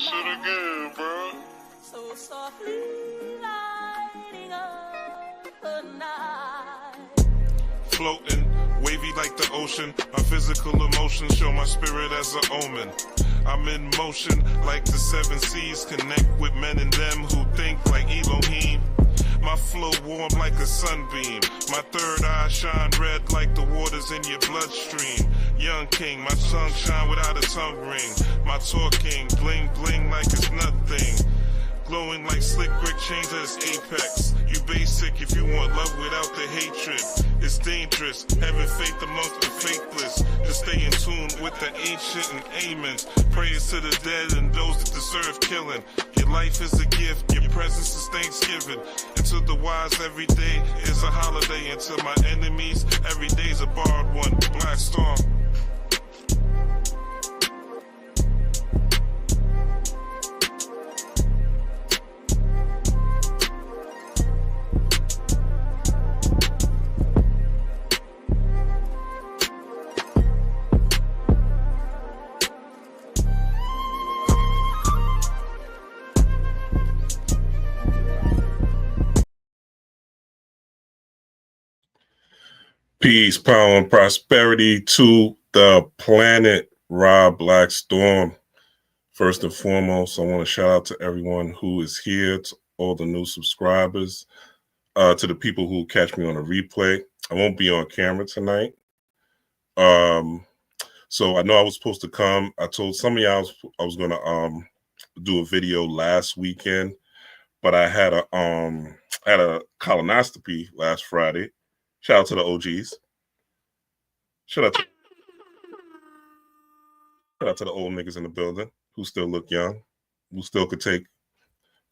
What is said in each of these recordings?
shit again, bro. So softly lighting up the night. Floating, wavy like the ocean. My physical emotions show my spirit as an omen. I'm in motion like the seven seas. Connect with men and them who think like Elohim. My flow warm like a sunbeam. My third eye shine red like the waters in your bloodstream. Young king, my tongue shine without a tongue ring. My talking bling bling like it's nothing. Glowing like slick brick chains at its apex. You basic if you want love without the hatred. It's dangerous, having faith amongst the faithless. Just stay in tune with the ancient and amens. Prayers to the dead and those that deserve killing. Your life is a gift, your presence is Thanksgiving. And to the wise every day is a holiday. And to my enemies, every day's a borrowed one. Black Storm. Peace, power, and prosperity to the planet, Rob Black Storm. First and foremost, I want to shout out to everyone who is here, to all the new subscribers, to the people who catch me on a replay. I won't be on camera tonight. So I know I was supposed to come. I told some of y'all I was going to do a video last weekend, but I had a colonoscopy last Friday. Shout out to the OGs. Shout out to the old niggas in the building who still look young, who still could take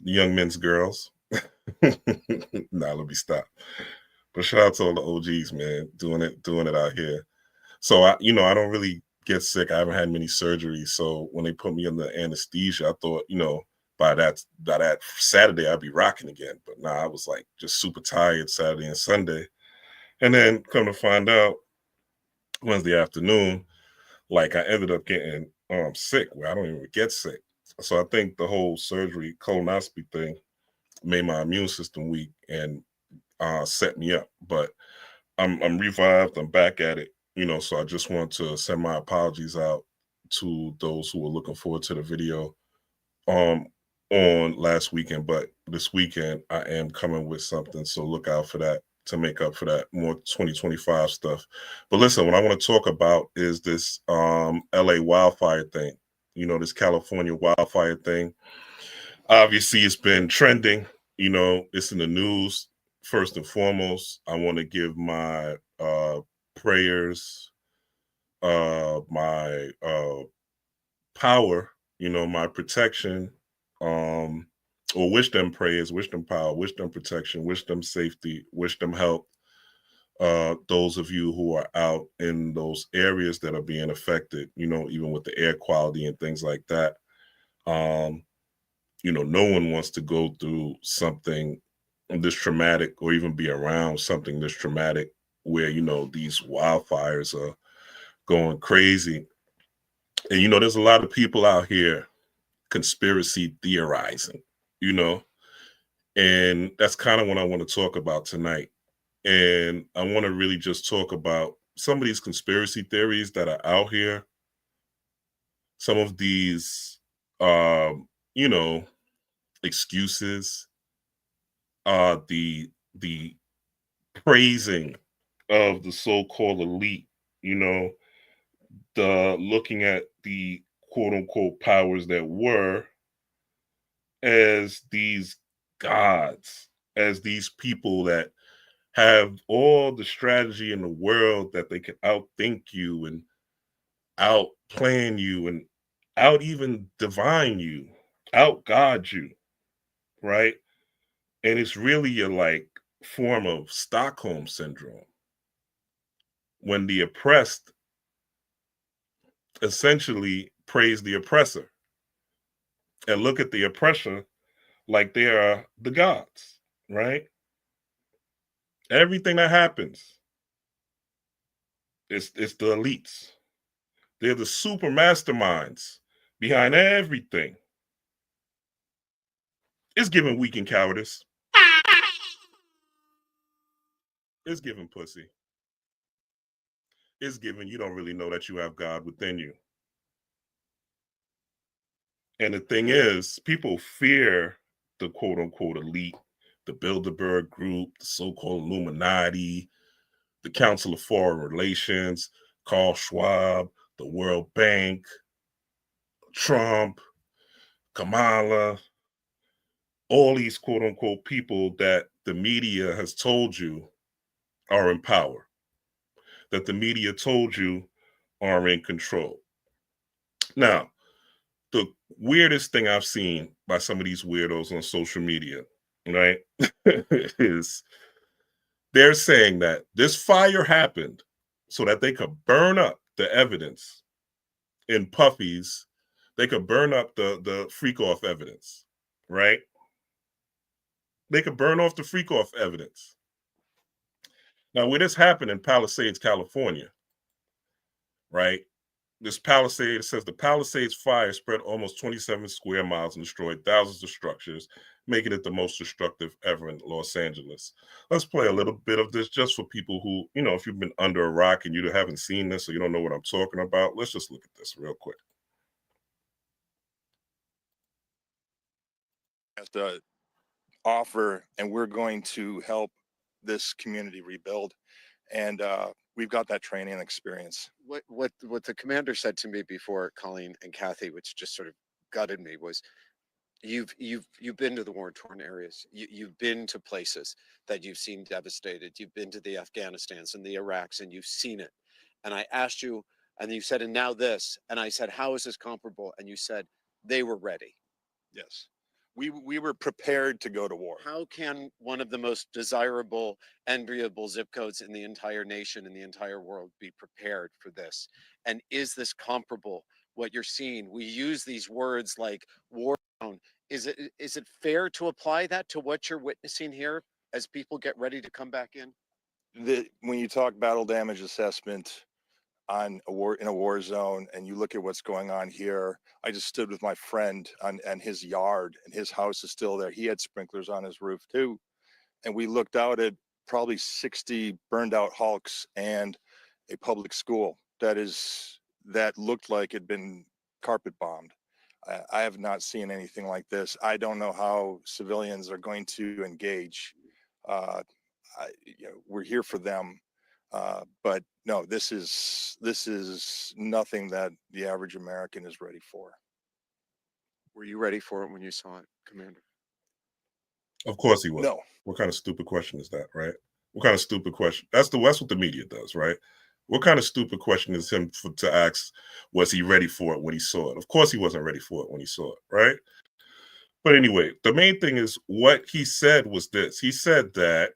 the young men's girls. Nah, let me stop. But shout out to all the OGs, man, doing it out here. So I don't really get sick. I haven't had many surgeries. So when they put me under anesthesia, I thought, by that Saturday I'd be rocking again. But nah, I was like just super tired Saturday and Sunday. And then come to find out Wednesday afternoon, like I ended up getting sick where I don't even get sick. So I think the whole surgery colonoscopy thing made my immune system weak and set me up. But I'm revived. I'm back at it. So I just want to send my apologies out to those who were looking forward to the video on last weekend. But this weekend I am coming with something. So look out for that, to make up for that more 2025 stuff. But listen, what I want to talk about is this LA wildfire thing, this California wildfire thing. Obviously, it's been trending, it's in the news. First and foremost, I want to give my prayers, my power, my protection, or wish them prayers, wish them power, wish them protection, wish them safety, wish them help. Those of you who are out in those areas that are being affected, even with the air quality and things like that. No one wants to go through something this traumatic or even be around something this traumatic where, these wildfires are going crazy. And, there's a lot of people out here conspiracy theorizing, and that's kind of what I want to talk about tonight. And I want to really just talk about some of these conspiracy theories that are out here. Some of these, excuses, the praising of the so-called elite, the looking at the quote unquote powers that were as these gods, as these people that have all the strategy in the world, that they can outthink you and outplan you and out even divine you, out God you, right? And it's really a form of Stockholm syndrome, when the oppressed essentially praise the oppressor and look at the oppressor like they are the gods, right? Everything that happens, it's the elites. They're the super masterminds behind everything. It's giving weak and cowardice. It's giving pussy. It's giving you don't really know that you have God within you. And the thing is, people fear the quote unquote elite, the Bilderberg group, the so called Illuminati, the Council of Foreign Relations, Carl Schwab, the World Bank, Trump, Kamala, all these quote unquote people that the media has told you are in power, that the media told you are in control. Now, the weirdest thing I've seen by some of these weirdos on social media, right, is they're saying that this fire happened so that they could burn up the evidence in puffies. They could burn up the freak off evidence, right? They could burn off the freak off evidence. Now, where this happened in Palisades, California, right? This Palisades says the Palisades fire spread almost 27 square miles and destroyed thousands of structures, making it the most destructive ever in Los Angeles. Let's play a little bit of this just for people who, if you've been under a rock and you haven't seen this or you don't know what I'm talking about. Let's just look at this real quick. Have to offer, and we're going to help this community rebuild. And we've got that training and experience. What the commander said to me before, Colleen and Kathy, which just sort of gutted me, was you've been to the war-torn areas. You've been to places that you've seen devastated. You've been to the Afghanistans and the Iraqs, and you've seen it. And I asked you, and you said, and now this. And I said, how is this comparable? And you said, they were ready. Yes. We were prepared to go to war. How can one of the most desirable, enviable zip codes in the entire nation, in the entire world, be prepared for this? And is this comparable, what you're seeing? We use these words like war zone. Is it fair to apply that to what you're witnessing here as people get ready to come back in? When you talk battle damage assessment in a war zone, and you look at what's going on here, I just stood with my friend and his yard, and his house is still there. He had sprinklers on his roof too, and we looked out at probably 60 burned out hulks and a public school that looked like it'd been carpet bombed. I have not seen anything like this. I don't know how civilians are going to engage. We're here for them. But no, this is nothing that the average American is ready for. Were you ready for it when you saw it, Commander? Of course he was. No. What kind of stupid question is that, right? What kind of stupid question? That's what the media does, right? What kind of stupid question is him to ask, was he ready for it when he saw it? Of course he wasn't ready for it when he saw it, right? But anyway, the main thing is what he said was this. He said that,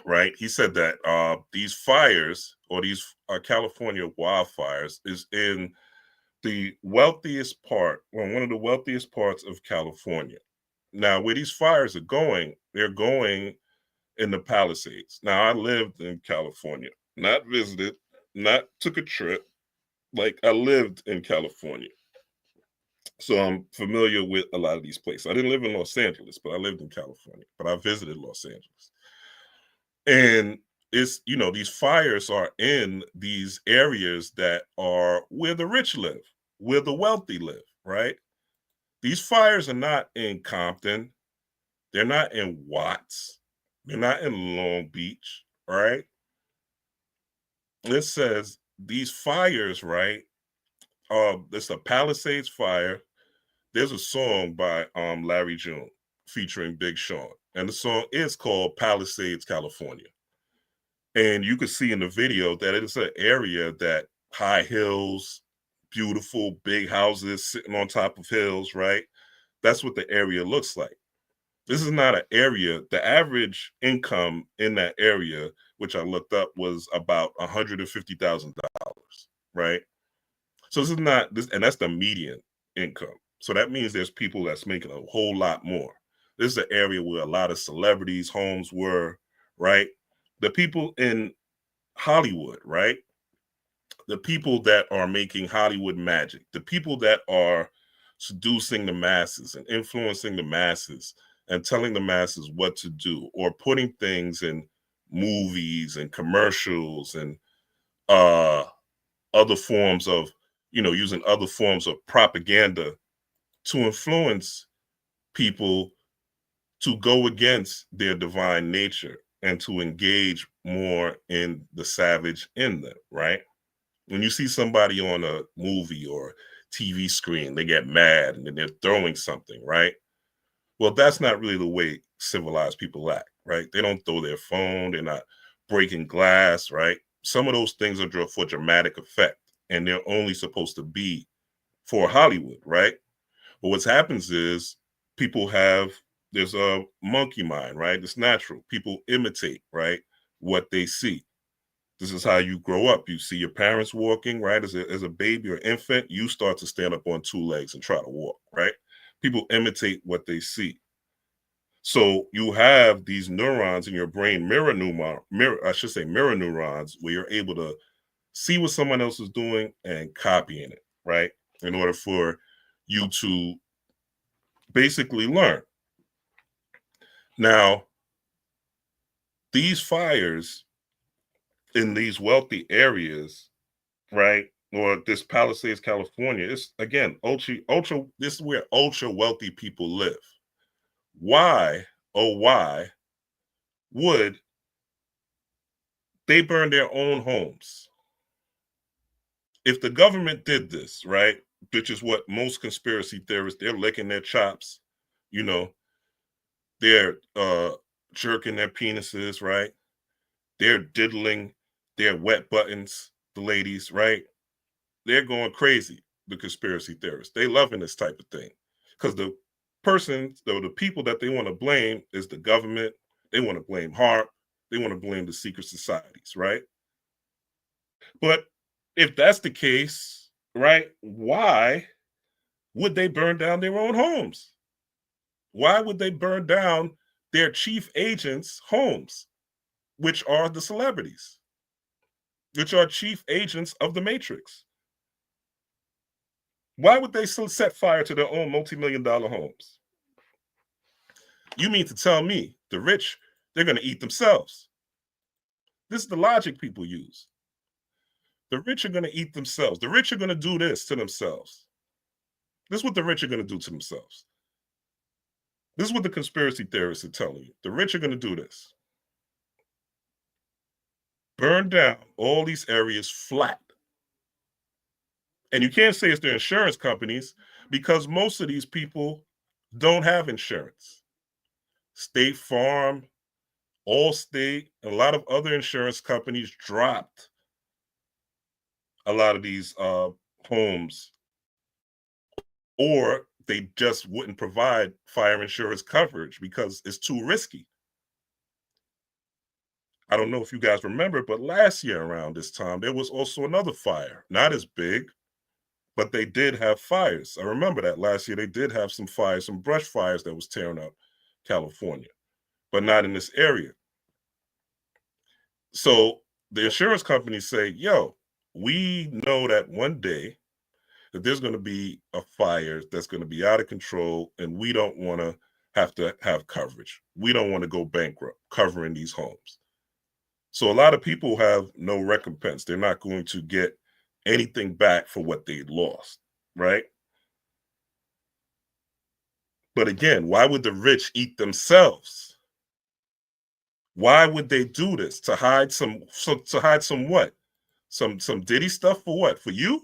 right? He said that these fires or these California wildfires is in the wealthiest part, well, one of the wealthiest parts of California. Now, where these fires are going, they're going in the Palisades. Now, I lived in California, not visited, not took a trip. Like, I lived in California. So I'm familiar with a lot of these places. I didn't live in Los Angeles, but I lived in California. But I visited Los Angeles. And it's, these fires are in these areas that are where the rich live, where the wealthy live, right? These fires are not in Compton. They're not in Watts. They're not in Long Beach, right? It says these fires, right? It's a Palisades fire. There's a song by Larry June featuring Big Sean. And the song is called Palisades, California. And you could see in the video that it's an area that high hills, beautiful big houses sitting on top of hills, right? That's what the area looks like. This is not an area. The average income in that area, which I looked up, was about $150,000, right? So this is not this, and that's the median income. So that means there's people that's making a whole lot more. This is an area where a lot of celebrities' homes were, right? The people in Hollywood, right? The people that are making Hollywood magic, the people that are seducing the masses and influencing the masses and telling the masses what to do, or putting things in movies and commercials and other forms of, using other forms of propaganda to influence people to go against their divine nature and to engage more in the savage in them, right? When you see somebody on a movie or TV screen, they get mad and then they're throwing something, right? Well, that's not really the way civilized people act, right? They don't throw their phone, they're not breaking glass, right? Some of those things are for dramatic effect, and they're only supposed to be for Hollywood, right? But what happens is there's a monkey mind, right? It's natural. People imitate, right, what they see. This is how you grow up. You see your parents walking, right? As a baby or infant, you start to stand up on two legs and try to walk, right? People imitate what they see. So you have these neurons in your brain, mirror neurons, where you're able to see what someone else is doing and copying it, right? In order for you to basically learn. Now, these fires in these wealthy areas, right? Or this Palisades, California, it's again ultra. This is where ultra wealthy people live. Why, oh why, would they burn their own homes? If the government did this, right, which is what most conspiracy theorists, they're licking their chops, you know, they're jerking their penises, right? They're diddling their wet buttons, the ladies, right? They're going crazy, the conspiracy theorists. They loving this type of thing. Because the people that they want to blame is the government. They want to blame HARP. They want to blame the secret societies, right? But if that's the case, right, why would they burn down their own homes? Why would they burn down their chief agents' homes, which are the celebrities, which are chief agents of the Matrix? Why would they still set fire to their own multi-million-dollar homes? You mean to tell me the rich, they're going to eat themselves? This is the logic people use. The rich are going to eat themselves. The rich are going to do this to themselves. This is what the rich are going to do to themselves. This is what the conspiracy theorists are telling you. The rich are going to do this. Burn down all these areas flat. And you can't say it's their insurance companies because most of these people don't have insurance. State Farm, Allstate, and a lot of other insurance companies dropped a lot of these homes, or they just wouldn't provide fire insurance coverage because it's too risky. I don't know if you guys remember, but last year around this time, there was also another fire, not as big, but they did have fires. I remember that last year they did have some fires, some brush fires that was tearing up California, but not in this area. So the insurance companies say, yo, we know that one day that there's going to be a fire that's going to be out of control, and we don't want to have coverage. We don't want to go bankrupt covering these homes. So a lot of people have no recompense. They're not going to get anything back for what they lost, right? But again, why would the rich eat themselves? Why would they do this? To hide some what? Some Diddy stuff for what? For you?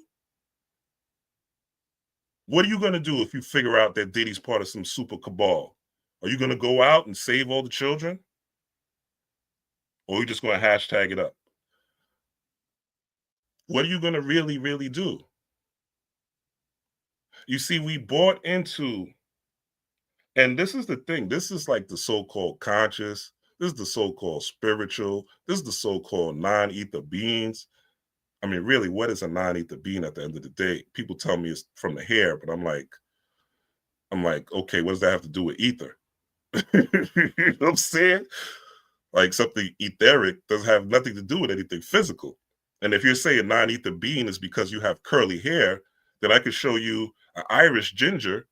What are you going to do if you figure out that Diddy's part of some super cabal? Are you going to go out and save all the children? Or are you just going to hashtag it up? What are you going to really, really do? You see, we bought into, and this is the thing, this is like the so-called conscious, this is the so-called spiritual, this is the so-called non-ether beings. I mean, really, what is a non-ether being at the end of the day? People tell me it's from the hair, but I'm like, okay, what does that have to do with ether? You know what I'm saying? Like something etheric doesn't have nothing to do with anything physical. And if you're saying non-ether being is because you have curly hair, then I could show you an Irish ginger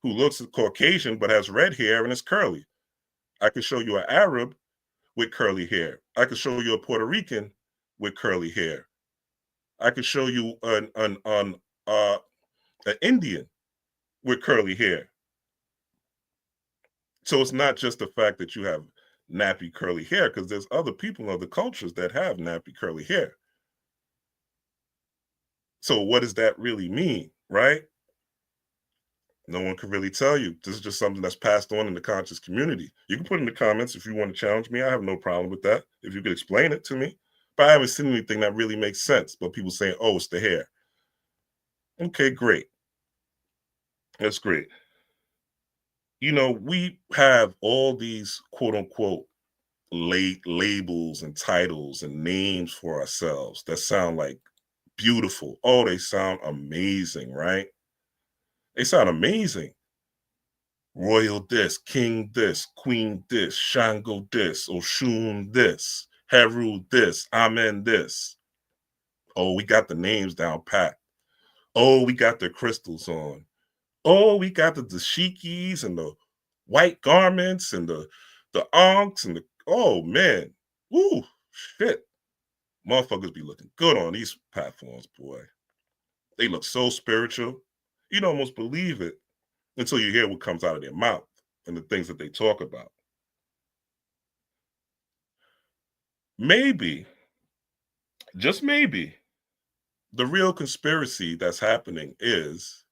who looks Caucasian but has red hair and is curly. I could show you an Arab with curly hair. I could show you a Puerto Rican with curly hair. I could show you an Indian with curly hair. So it's not just the fact that you have nappy curly hair, because there's other people in other cultures that have nappy curly hair. So what does that really mean, right? No one can really tell you. This is just something that's passed on in the conscious community. You can put in the comments if you want to challenge me. I have no problem with that, if you could explain it to me. But I haven't seen anything that really makes sense. But people saying, oh, it's the hair. Okay, great. That's great. You know, we have all these quote unquote labels and titles and names for ourselves that sound like beautiful. Oh, they sound amazing, right? They sound amazing. Royal this, king this, queen this, Shango this, Oshun this, Heru this, Amen this. Oh, we got the names down pat. Oh, we got the crystals on. Oh, we got the dashikis and the white garments and the ankhs and the, oh man. Ooh, shit. Motherfuckers be looking good on these platforms, boy. They look so spiritual. You'd almost believe it until you hear what comes out of their mouth and the things that they talk about. Maybe, just maybe, the real conspiracy that's happening is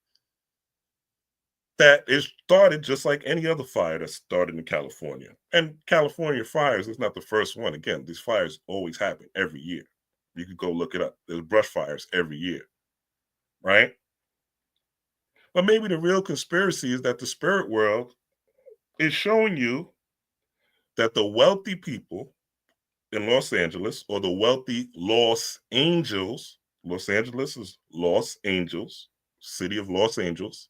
that it started just like any other fire that started in California. And California fires is not the first one. Again, these fires always happen every year. You could go look it up. There's brush fires every year, right? But maybe the real conspiracy is that the spirit world is showing you that the wealthy people in Los Angeles, or the wealthy Los Angels, Los Angeles is Los Angeles, city of Los Angeles,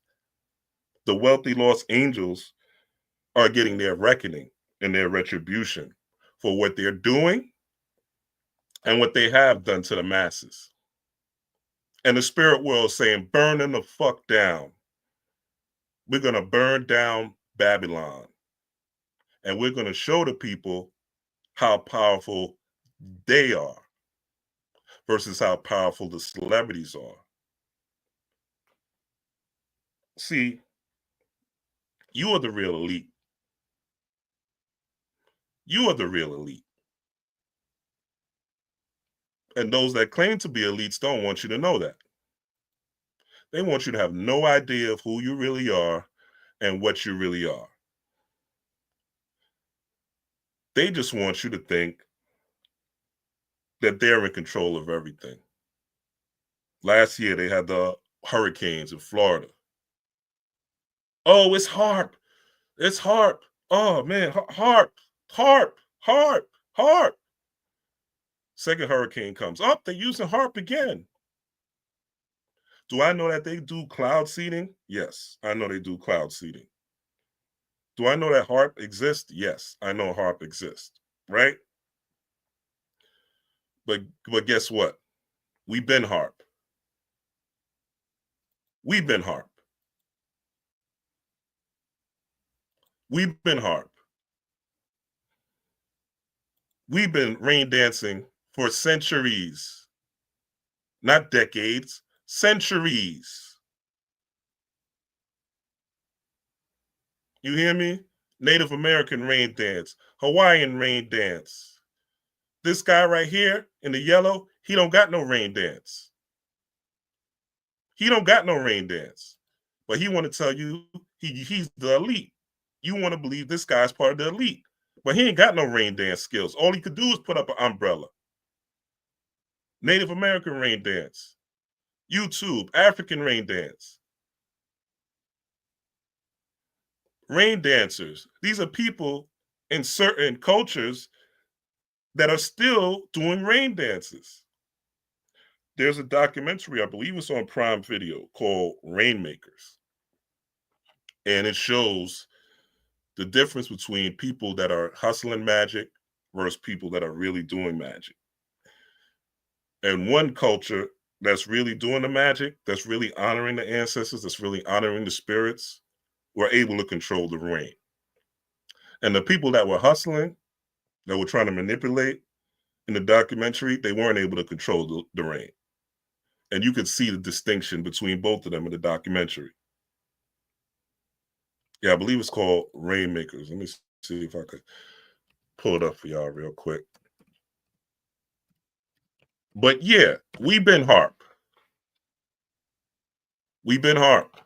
the wealthy Los Angeles are getting their reckoning and their retribution for what they're doing and what they have done to the masses. And the spirit world is saying, burn them the fuck down. We're going to burn down Babylon. And we're going to show the people how powerful they are versus how powerful the celebrities are. See, you are the real elite. You are the real elite. And those that claim to be elites don't want you to know that. They want you to have no idea of who you really are and what you really are. They just want you to think that they're in control of everything. Last year, they had the hurricanes in Florida. Oh, it's HARP. It's HARP. Oh, man, HARP, HARP, HARP, HARP. Second hurricane comes up. They're using HARP again. Do I know that they do cloud seeding? Yes, I know they do cloud seeding. Do I know that HARP exists? Yes, I know HARP exists, right? But guess what? We've been HARP. We've been HARP. We've been HARP. We've been rain dancing for centuries, not decades, centuries. You hear me? Native American rain dance, Hawaiian rain dance. This guy right here in the yellow, he don't got no rain dance. He don't got no rain dance. But he want to tell you he's the elite. You want to believe this guy's part of the elite. But he ain't got no rain dance skills. All he could do is put up an umbrella. Native American rain dance. YouTube, African rain dance. Rain dancers. These are people in certain cultures that are still doing rain dances. There's a documentary, I believe it's on Prime Video, called Rainmakers. And it shows the difference between people that are hustling magic versus people that are really doing magic. And one culture that's really doing the magic, that's really honoring the ancestors, that's really honoring the spirits, were able to control the rain. And the people that were hustling, that were trying to manipulate in the documentary, they weren't able to control the rain. And you could see the distinction between both of them in the documentary. Yeah, I believe it's called Rainmakers. Let me see if I could pull it up for y'all real quick. But yeah, we've been harp. We've been harp.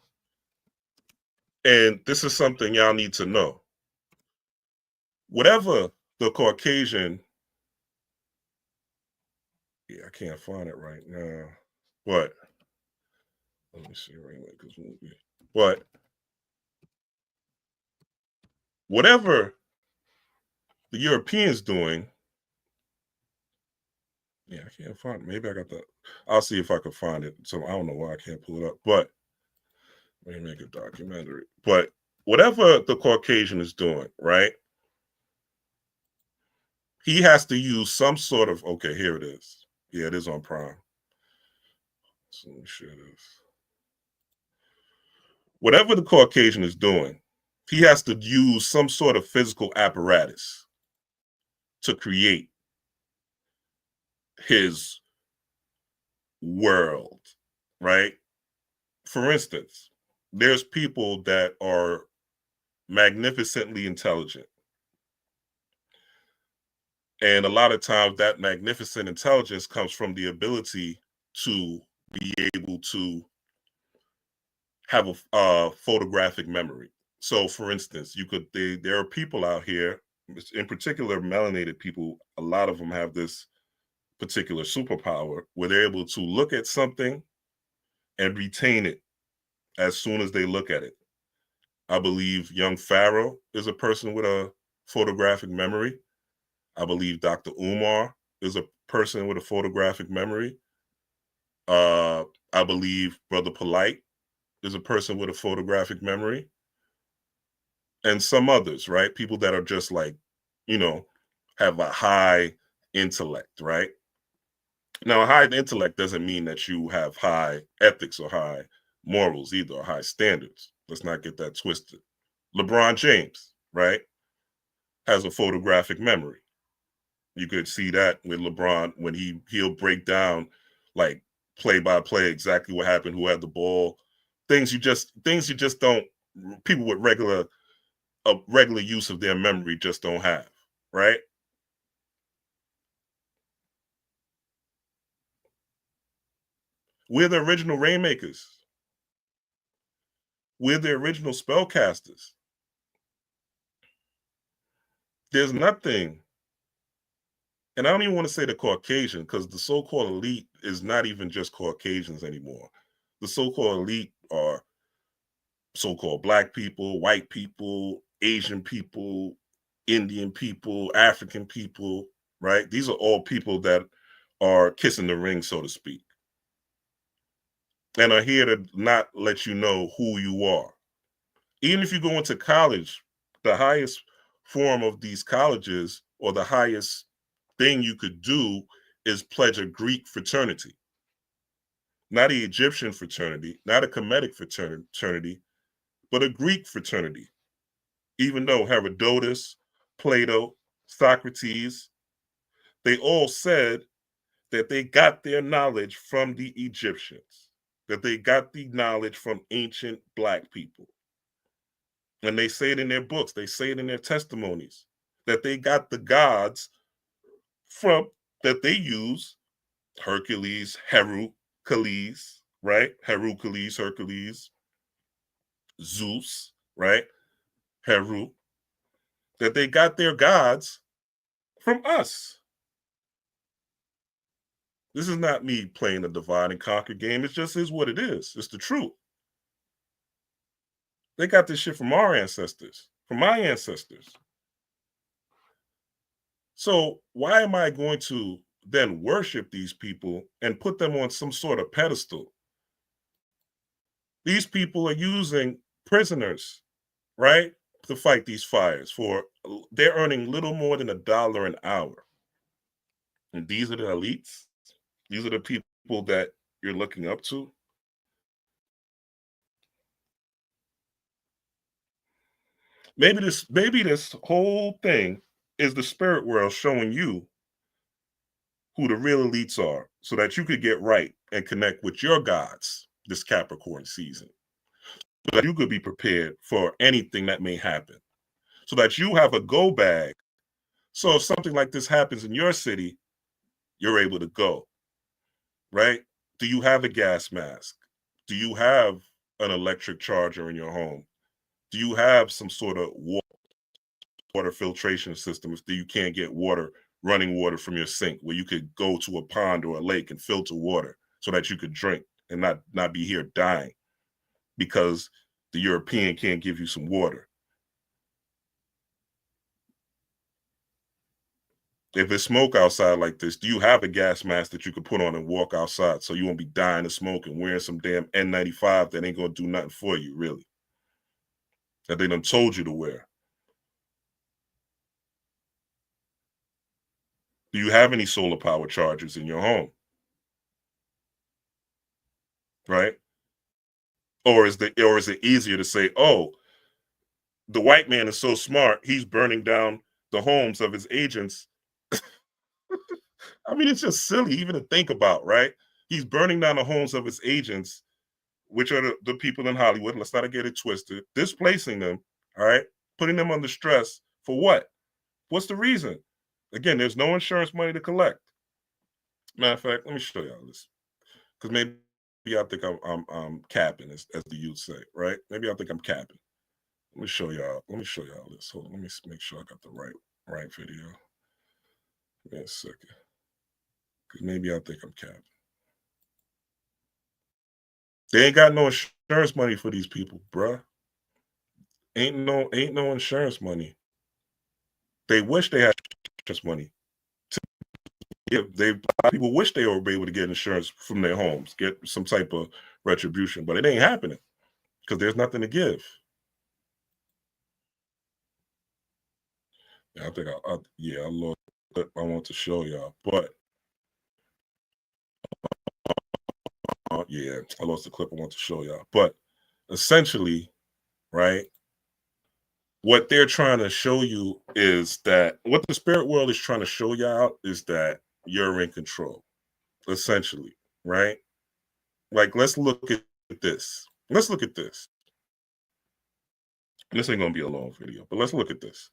And this is something y'all need to know. Whatever the Caucasian, yeah, I can't find it right now. But let me see Rainmakers movie. But whatever the Europeans doing, yeah, I can't find it. Maybe I got the, I'll see if I can find it. So I don't know why I can't pull it up, but let me make a documentary. But whatever the Caucasian is doing, right? He has to use some sort of, okay, here it is. Yeah, it is on Prime. So let me share this. Whatever the Caucasian is doing, he has to use some sort of physical apparatus to create his world, right? For instance, there's people that are magnificently intelligent. And a lot of times that magnificent intelligence comes from the ability to be able to have a photographic memory. So for instance, there are people out here, in particular melanated people, a lot of them have this particular superpower where they're able to look at something and retain it as soon as they look at it. I believe young Pharaoh is a person with a photographic memory. I believe Dr. Umar is a person with a photographic memory. I believe Brother Polite is a person with a photographic memory. And some others, right? People that are just like, have a high intellect, right? Now, a high intellect doesn't mean that you have high ethics or high morals either, or high standards. Let's not get that twisted. LeBron James, right, has a photographic memory. You could see that with LeBron when he'll break down like play by play exactly what happened, who had the ball, things you just don't, people with regular use of their memory just don't have, right? We're the original rainmakers. We're the original spellcasters. There's nothing, and I don't even want to say the Caucasian, because the so-called elite is not even just Caucasians anymore. The so-called elite are so-called Black people, white people, Asian people, Indian people, African people, right? These are all people that are kissing the ring, so to speak, and are here to not let you know who you are. Even if you go into college, the highest form of these colleges, or the highest thing you could do, is pledge a Greek fraternity, not the Egyptian fraternity, not a Kemetic fraternity, but a Greek fraternity. Even though Herodotus, Plato, Socrates, they all said that they got their knowledge from the Egyptians, that they got the knowledge from ancient Black people. And they say it in their books, they say it in their testimonies, that they got the gods from that they use, Hercules, Hercules, right? Hercules, Zeus, right? Heru, that they got their gods from us. This is not me playing a divide and conquer game. It just is what it is. It's the truth. They got this shit from our ancestors, from my ancestors. So why am I going to then worship these people and put them on some sort of pedestal? These people are using prisoners, right, to fight these fires they're earning little more than $1 an hour. And these are the elites. These are the people that you're looking up to? Maybe this whole thing is the spirit world showing you who the real elites are so that you could get right and connect with your gods this Capricorn season. So that you could be prepared for anything that may happen. So that you have a go bag. So if something like this happens in your city, you're able to go. Right? Do you have a gas mask? Do you have an electric charger in your home? Do you have some sort of water filtration system if you can't get running water from your sink, where you could go to a pond or a lake and filter water so that you could drink and not be here dying because the European can't give you some water? If it's smoke outside like this, do you have a gas mask that you could put on and walk outside so you won't be dying of smoke and wearing some damn N95 that ain't gonna do nothing for you, really? That they done told you to wear. Do you have any solar power chargers in your home? Right? Or is it easier to say, oh, the white man is so smart, he's burning down the homes of his agents? I mean, it's just silly even to think about, right? He's burning down the homes of his agents, which are the people in Hollywood. Let's not get it twisted. Displacing them, all right? Putting them under stress for what? What's the reason? Again, there's no insurance money to collect. Matter of fact, let me show y'all this. Because maybe I think I'm capping, as the youth say, right? Maybe I think I'm capping. Let me show y'all this. Hold on, let me make sure I got the right video. Give me a second. Because maybe I think I'm capping. They ain't got no insurance money for these people, bruh. Ain't no insurance money. They wish they had insurance money. Yeah, a lot of people wish they were able to get insurance from their homes, get some type of retribution, but it ain't happening because there's nothing to give. Yeah, I think I lost it. I want to show y'all, but yeah, I lost the clip I want to show y'all. But essentially, right, what they're trying to show you is that what the spirit world is trying to show y'all is that you're in control, essentially, right? Like, let's look at this. Let's look at this. This ain't gonna be a long video, but let's look at this.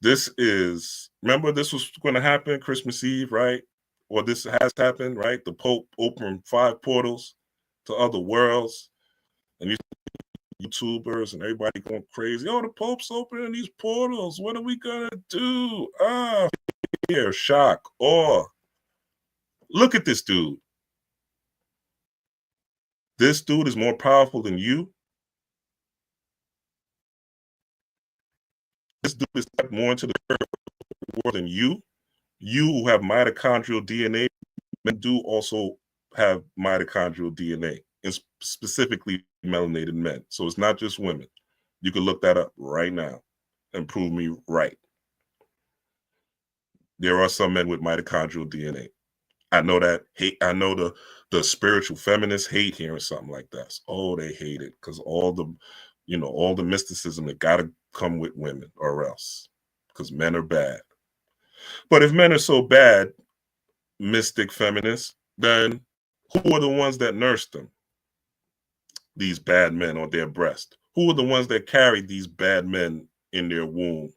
This is, remember, this was going to happen Christmas Eve, right? Or this has happened, right? The Pope opened 5 portals to other worlds, and these YouTubers and everybody going crazy. Oh, the Pope's opening these portals. What are we gonna do? Fear, shock, awe. Look at this dude. This dude is more powerful than you. This dude is more into the world than you. You who have mitochondrial DNA, men do also have mitochondrial DNA, and specifically melanated men. So it's not just women. You can look that up right now and prove me right. There are some men with mitochondrial DNA. I know that I know the spiritual feminists hate hearing something like that. Oh, they hate it because all the mysticism that gotta come with women, or else, because men are bad. But if men are so bad, mystic feminists, then who are the ones that nursed them? These bad men on their breast. Who are the ones that carried these bad men in their womb?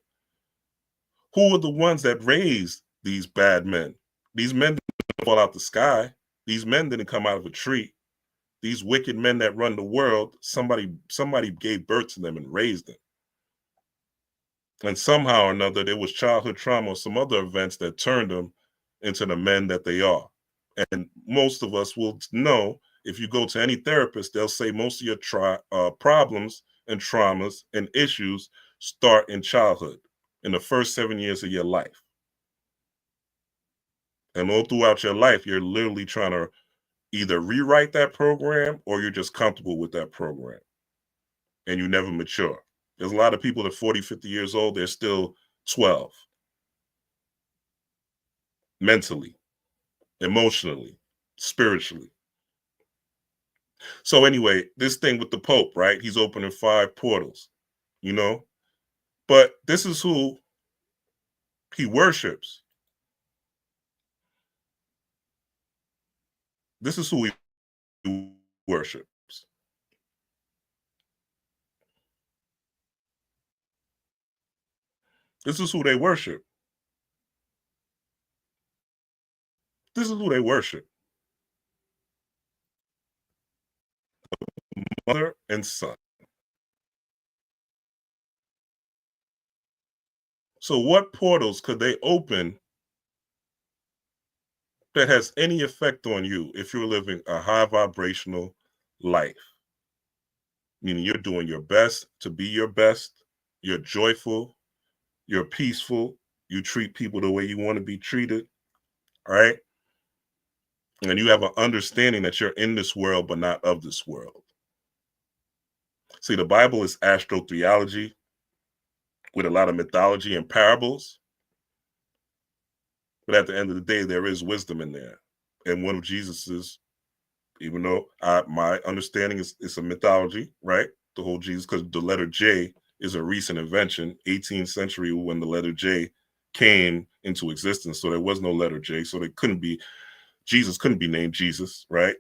Who are the ones that raised these bad men? These men didn't fall out the sky. These men didn't come out of a tree. These wicked men that run the world, somebody gave birth to them and raised them. And somehow or another, there was childhood trauma or some other events that turned them into the men that they are. And most of us will know, if you go to any therapist, they'll say most of your problems and traumas and issues start in childhood, in the first 7 years of your life. And all throughout your life, you're literally trying to either rewrite that program or you're just comfortable with that program. And you never mature. There's a lot of people at 40, 50 years old, they're still 12. Mentally, emotionally, spiritually. So anyway, this thing with the Pope, right? He's opening 5 portals, you know? But this is who he worships. This is who he worships. This is who they worship. This is who they worship. Mother and son. So what portals could they open that has any effect on you if you're living a high vibrational life? Meaning you're doing your best to be your best, you're joyful, you're peaceful, you treat people the way you want to be treated, right? And you have an understanding that you're in this world but not of this world. See, the Bible is astrotheology with a lot of mythology and parables, but at the end of the day, there is wisdom in there. And one of Jesus's, even though my understanding is it's a mythology, right? The whole Jesus, because the letter J is a recent invention, 18th century when the letter J came into existence. So there was no letter J, so Jesus couldn't be named Jesus, right?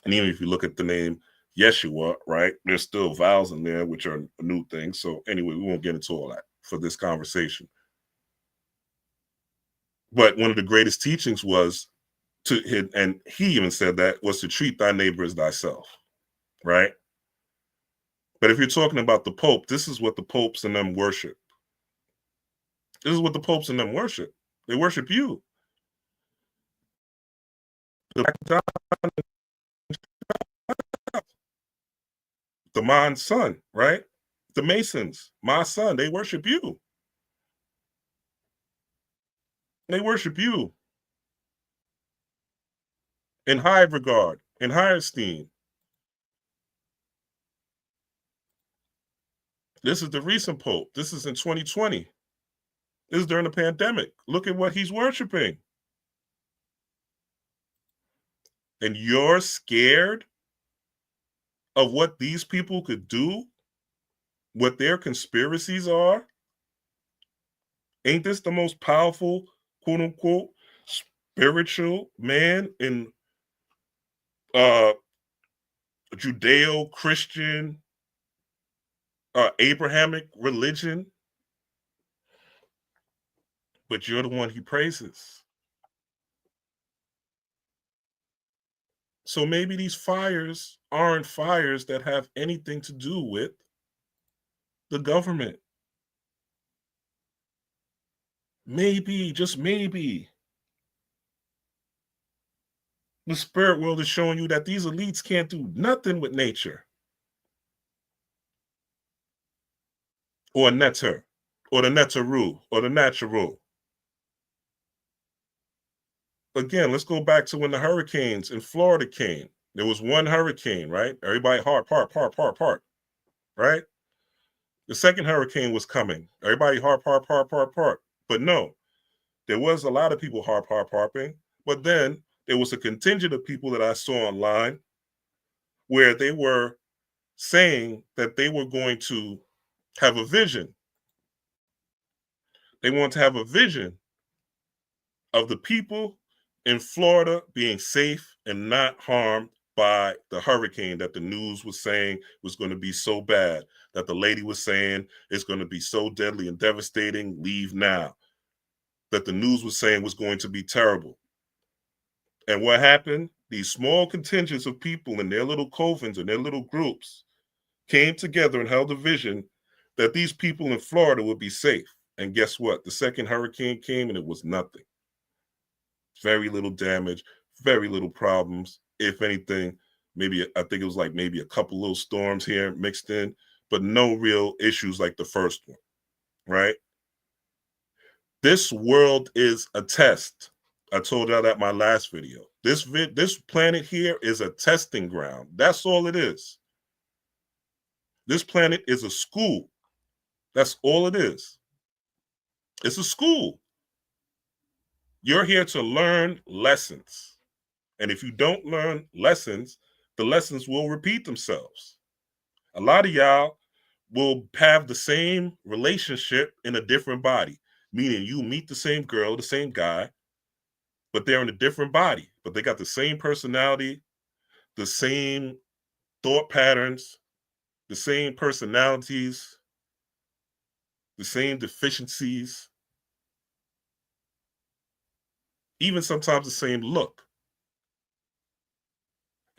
And even if you look at the name Yeshua, right, there's still vowels in there, which are a new thing. So anyway, we won't get into all that for this conversation. But one of the greatest teachings was and he even said that, was to treat thy neighbor as thyself, right? But if you're talking about the Pope, this is what the popes and them worship. This is what the popes and them worship. They worship you. The Mon son, right? The Masons, my son, they worship you. They worship you in high regard, in high esteem. This is the recent Pope. This is in 2020. This is during the pandemic. Look at what he's worshiping. And you're scared of what these people could do, what their conspiracies are? Ain't this the most powerful, quote unquote, spiritual man in Judeo-Christian, Abrahamic religion? But you're the one he praises. So maybe these fires aren't fires that have anything to do with the government. Maybe, just maybe, the spirit world is showing you that these elites can't do nothing with nature or netter or the netaru or the natural. Again, let's go back to when the hurricanes in Florida came. There was one hurricane, right? Everybody harp, right? The second hurricane was coming. Everybody harp. But no, there was a lot of people harping. But then there was a contingent of people that I saw online where they were saying that they were going to have a vision. They want to have a vision of the people in Florida being safe and not harmed by the hurricane that the news was saying was going to be so bad, that the lady was saying it's going to be so deadly and devastating, leave now, that the news was saying was going to be terrible. And what happened? These small contingents of people in their little covens and their little groups came together and held a vision that these people in Florida would be safe. And guess what? The second hurricane came and it was nothing. Very little damage, very little problems. If anything, maybe I think it was like maybe a couple little storms here mixed in, but no real issues like the first one, right? This world is a test. I told y'all that in my last video. This planet here is a testing ground. That's all it is. This planet is a school. That's all it is. It's a school. You're here to learn lessons. And if you don't learn lessons, the lessons will repeat themselves. A lot of y'all will have the same relationship in a different body, meaning you meet the same girl, the same guy, but they're in a different body, but they got the same personality, the same thought patterns, the same personalities, the same deficiencies, even sometimes the same look.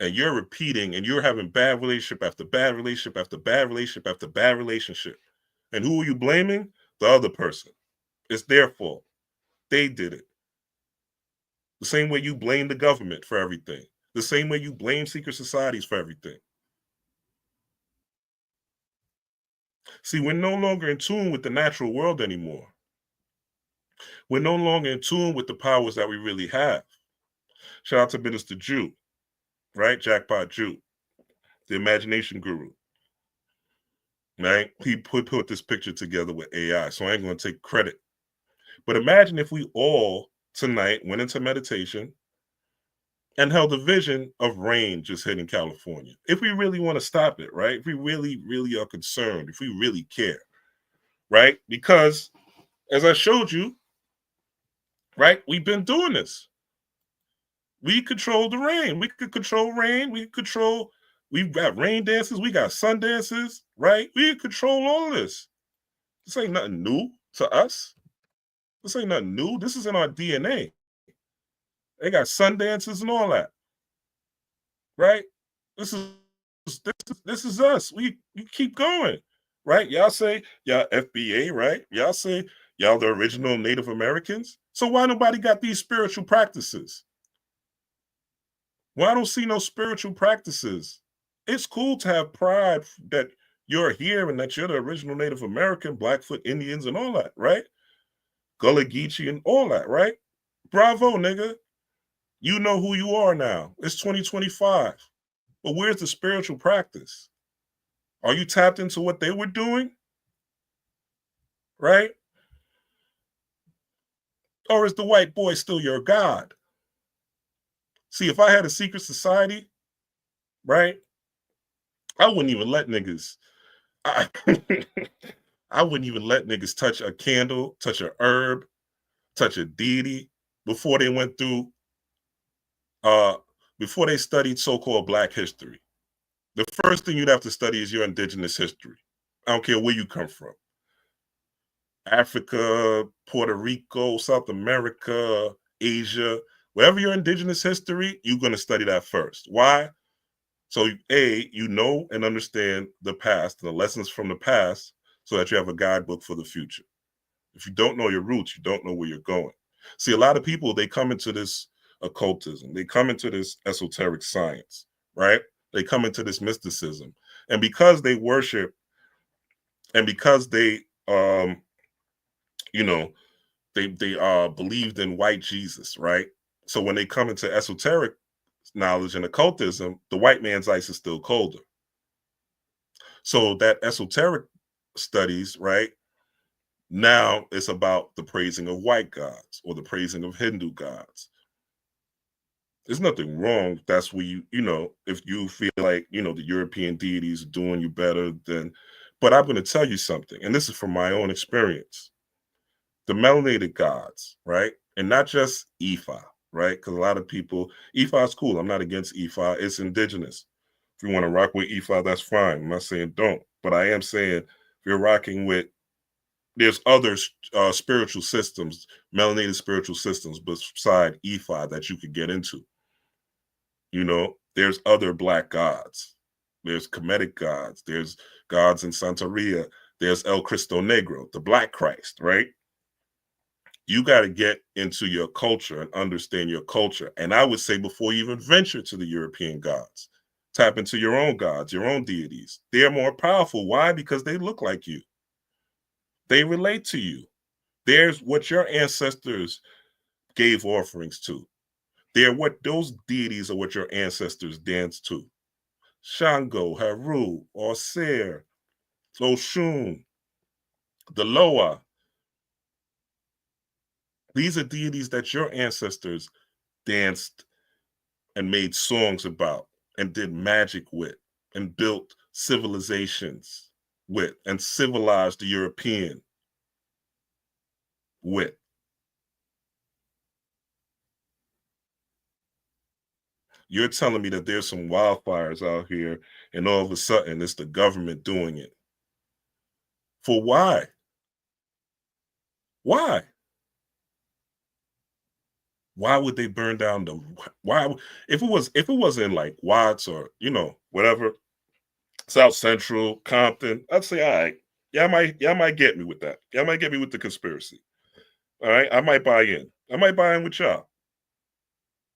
And you're repeating and you're having bad relationship after bad relationship after bad relationship after bad relationship. And who are you blaming? The other person. It's their fault. They did it. The same way you blame the government for everything. The same way you blame secret societies for everything. See, we're no longer in tune with the natural world anymore. We're no longer in tune with the powers that we really have. Shout out to Minister Jew, right? Jackpot Jew, the imagination guru, right? He put this picture together with AI, so I ain't going to take credit. But imagine if we all tonight went into meditation and held a vision of rain just hitting California. If we really want to stop it, right? If we really, really are concerned, if we really care, right? Because as I showed you, right, we've been doing this. We control the rain. We could control rain. We've got rain dances. We got sun dances, right? We control all of this. This ain't nothing new to us. This ain't nothing new. This is in our DNA. They got sun dances and all that, right? This is us. We keep going, right? Y'all say y'all FBA, right? Y'all say y'all the original Native Americans. So why nobody got these spiritual practices? Well, I don't see no spiritual practices. It's cool to have pride that you're here and that you're the original Native American, Blackfoot Indians and all that, right? Gullah Geechee and all that, right? Bravo, nigga. You know who you are now. It's 2025. But where's the spiritual practice? Are you tapped into what they were doing? Right? Or is the white boy still your God? See, if I had a secret society, right? I wouldn't even let niggas. I wouldn't even let niggas touch a candle, touch a herb, touch a deity before they went through, before they studied so-called Black history. The first thing you'd have to study is your indigenous history. I don't care where you come from. Africa, Puerto Rico, South America, Asia, wherever your indigenous history, you're going to study that first. Why? So A, you know and understand the past, the lessons from the past, so that you have a guidebook for the future. If you don't know your roots, you don't know where you're going. See, a lot of people, they come into this occultism, they come into this esoteric science, right? They come into this mysticism. And because they worship and because they they believed in white Jesus, right? So when they come into esoteric knowledge and occultism, the white man's ice is still colder. So that esoteric studies, right? Now it's about the praising of white gods or the praising of Hindu gods. There's nothing wrong. That's where if you feel like, the European deities are doing you better than, but I'm going to tell you something, and this is from my own experience. The melanated gods, right? And not just Ifa, right? Because a lot of people, Ifa is cool. I'm not against Ifa. It's indigenous. If you want to rock with Ifa, that's fine. I'm not saying don't. But I am saying if you're rocking with, there's other spiritual systems, melanated spiritual systems beside Ifa that you could get into. There's other Black gods. There's Kemetic gods. There's gods in Santeria. There's El Cristo Negro, the Black Christ, right? You got to get into your culture and understand your culture. And I would say before you even venture to the European gods, tap into your own gods, your own deities. They're more powerful. Why? Because they look like you. They relate to you. There's what your ancestors gave offerings to. Those deities are what your ancestors danced to. Shango, Haru, Osir, Oshun, the Loa. These are deities that your ancestors danced and made songs about and did magic with and built civilizations with and civilized the European with. You're telling me that there's some wildfires out here and all of a sudden it's the government doing it. For why? Why? Why would they burn down the why if it was in like Watts or whatever, South Central, Compton, I'd say, all right, y'all might get me with that. Y'all might get me with the conspiracy. All right. I might buy in. I might buy in with y'all.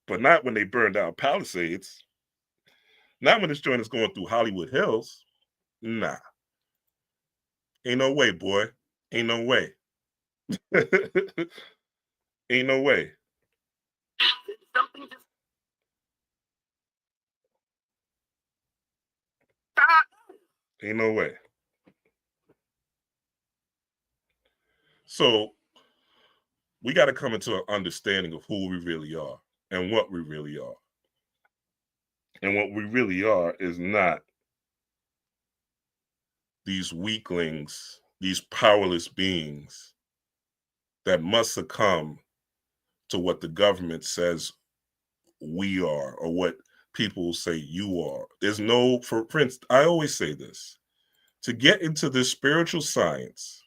But not when they burn down Palisades. Not when this joint is going through Hollywood Hills. Nah. Ain't no way, boy. Ain't no way. Ain't no way. Ain't no way. So we got to come into an understanding of who we really are and what we really are. And what we really are is not these weaklings, these powerless beings that must succumb to what the government says we are or what people say you are. There's no, for instance, I always say this, to get into this spiritual science,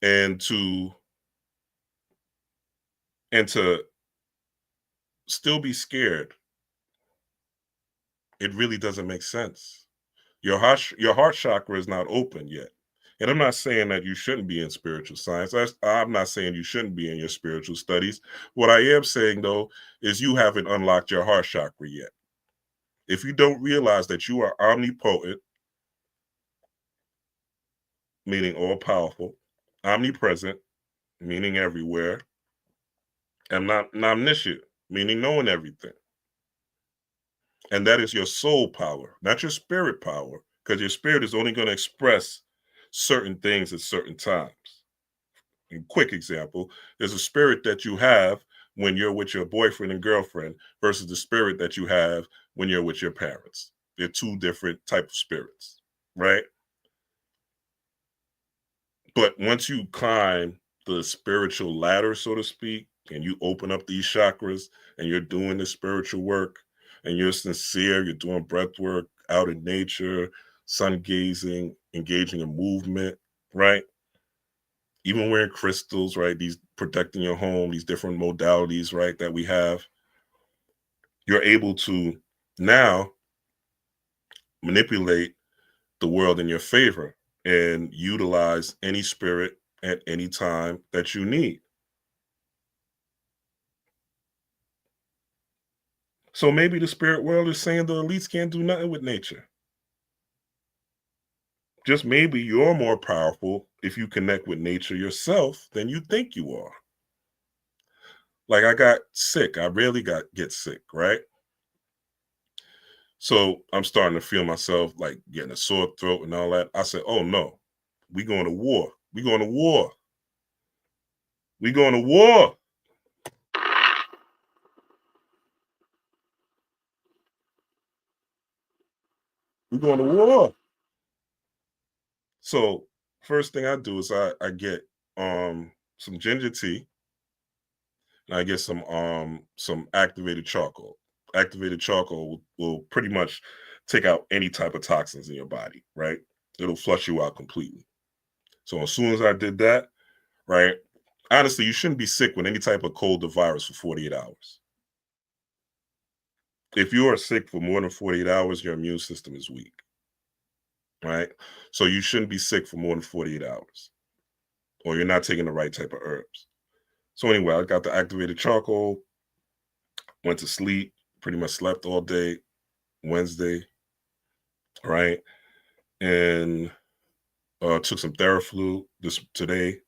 and to still be scared, it really doesn't make sense. Your heart chakra is not open yet. And I'm not saying that you shouldn't be in spiritual science. I'm not saying you shouldn't be in your spiritual studies. What I am saying, though, is you haven't unlocked your heart chakra yet. If you don't realize that you are omnipotent, meaning all powerful, omnipresent, meaning everywhere, and not omniscient, meaning knowing everything. And that is your soul power, not your spirit power, because your spirit is only going to express certain things at certain times. A quick example, there's a spirit that you have when you're with your boyfriend and girlfriend versus the spirit that you have when you're with your parents. They're two different types of spirits, right? But once you climb the spiritual ladder, so to speak, and you open up these chakras and you're doing the spiritual work and you're sincere, you're doing breath work out in nature, sun gazing, engaging in movement, right? Even wearing crystals, right? These protecting your home, these different modalities, right, that we have. You're able to now manipulate the world in your favor and utilize any spirit at any time that you need. So maybe the spirit world is saying the elites can't do nothing with nature. Just maybe you're more powerful if you connect with nature yourself than you think you are. Like I got sick. I rarely get sick, right? So I'm starting to feel myself like getting a sore throat and all that. I said, oh no, we going to war. We going to war. We going to war. We going to war. So first thing I do is I get some ginger tea and I get some activated charcoal. Activated charcoal will pretty much take out any type of toxins in your body, right? It'll flush you out completely. So as soon as I did that, right? Honestly, you shouldn't be sick with any type of cold or virus for 48 hours. If you are sick for more than 48 hours, your immune system is weak, right? So you shouldn't be sick for more than 48 hours, or you're not taking the right type of herbs. So anyway, I got the activated charcoal, went to sleep, pretty much slept all day Wednesday, right? And took some Theraflu today,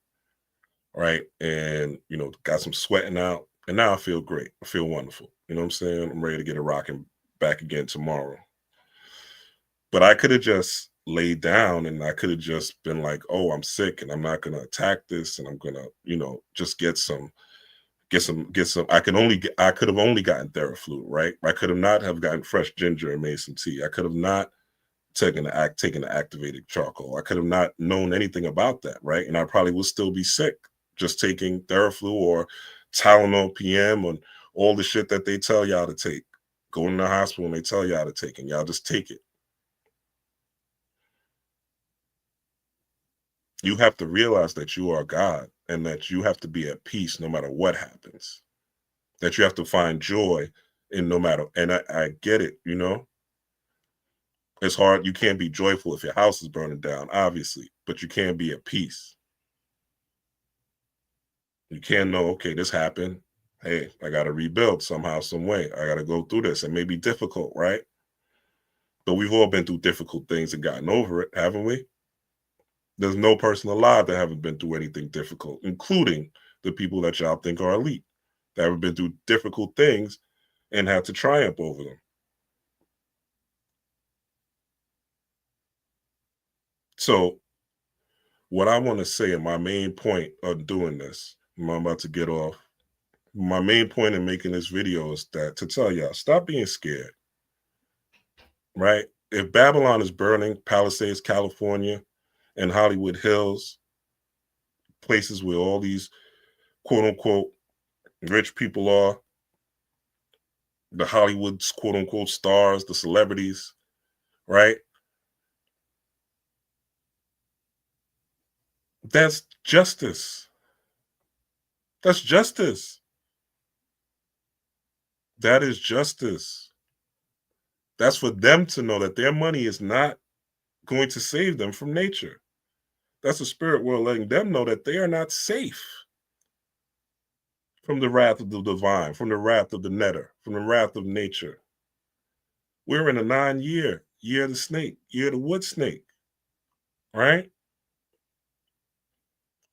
right? And got some sweating out, and now I feel great. I feel wonderful. You know what I'm saying? I'm ready to get it rocking back again tomorrow. But I could have just laid down and I could have just been like, oh, I'm sick and I'm not going to attack this and I'm going to, just get some get some. I could have only gotten Theraflu, right? I could have not have gotten fresh ginger and made some tea. I could have not taken the activated charcoal. I could have not known anything about that, right? And I probably would still be sick just taking Theraflu or Tylenol PM and all the shit that they tell y'all to take. Go in the hospital and they tell y'all to take, and y'all just take it. You have to realize that you are God and that you have to be at peace no matter what happens. That you have to find joy in no matter. And I get it, you know. It's hard. You can't be joyful if your house is burning down, obviously, but you can be at peace. You can know, okay, this happened. Hey, I got to rebuild somehow, some way. I got to go through this. It may be difficult, right? But we've all been through difficult things and gotten over it, haven't we? There's no person alive that haven't been through anything difficult, including the people that y'all think are elite, that have been through difficult things and had to triumph over them. So what I want to say, and my main point of doing this, I'm about to get off. My main point in making this video is that to tell y'all, stop being scared, right? If Babylon is burning, Palisades, California, and Hollywood Hills, places where all these quote unquote rich people are, the Hollywood's quote unquote stars, the celebrities, right? That's justice. That's justice. That is justice. That's for them to know that their money is not going to save them from nature. That's the spirit world letting them know that they are not safe from the wrath of the divine, from the wrath of the netter, from the wrath of nature. We're in a 9-year of the snake, year of the wood snake, right?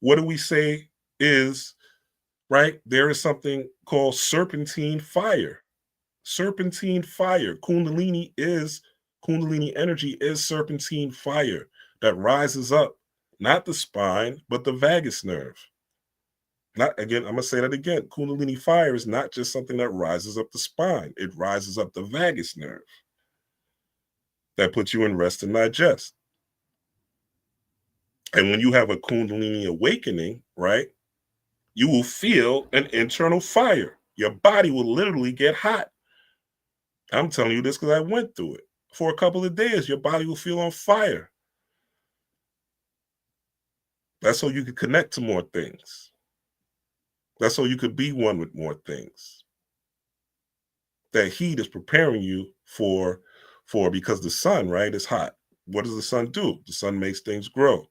What do we say is, right? There is something called serpentine fire. Serpentine fire. Kundalini energy is serpentine fire that rises up, not the spine, but the vagus nerve. Not again, I'm gonna say that again. Kundalini fire is not just something that rises up the spine, it rises up the vagus nerve. That puts you in rest and digest. And when you have a Kundalini awakening, right, you will feel an internal fire. Your body will literally get hot. I'm telling you this because I went through it. For a couple of days, your body will feel on fire. That's so you could connect to more things. That's so you could be one with more things. That heat is preparing you for because the sun, right, is hot. What does the sun do? The sun makes things grow.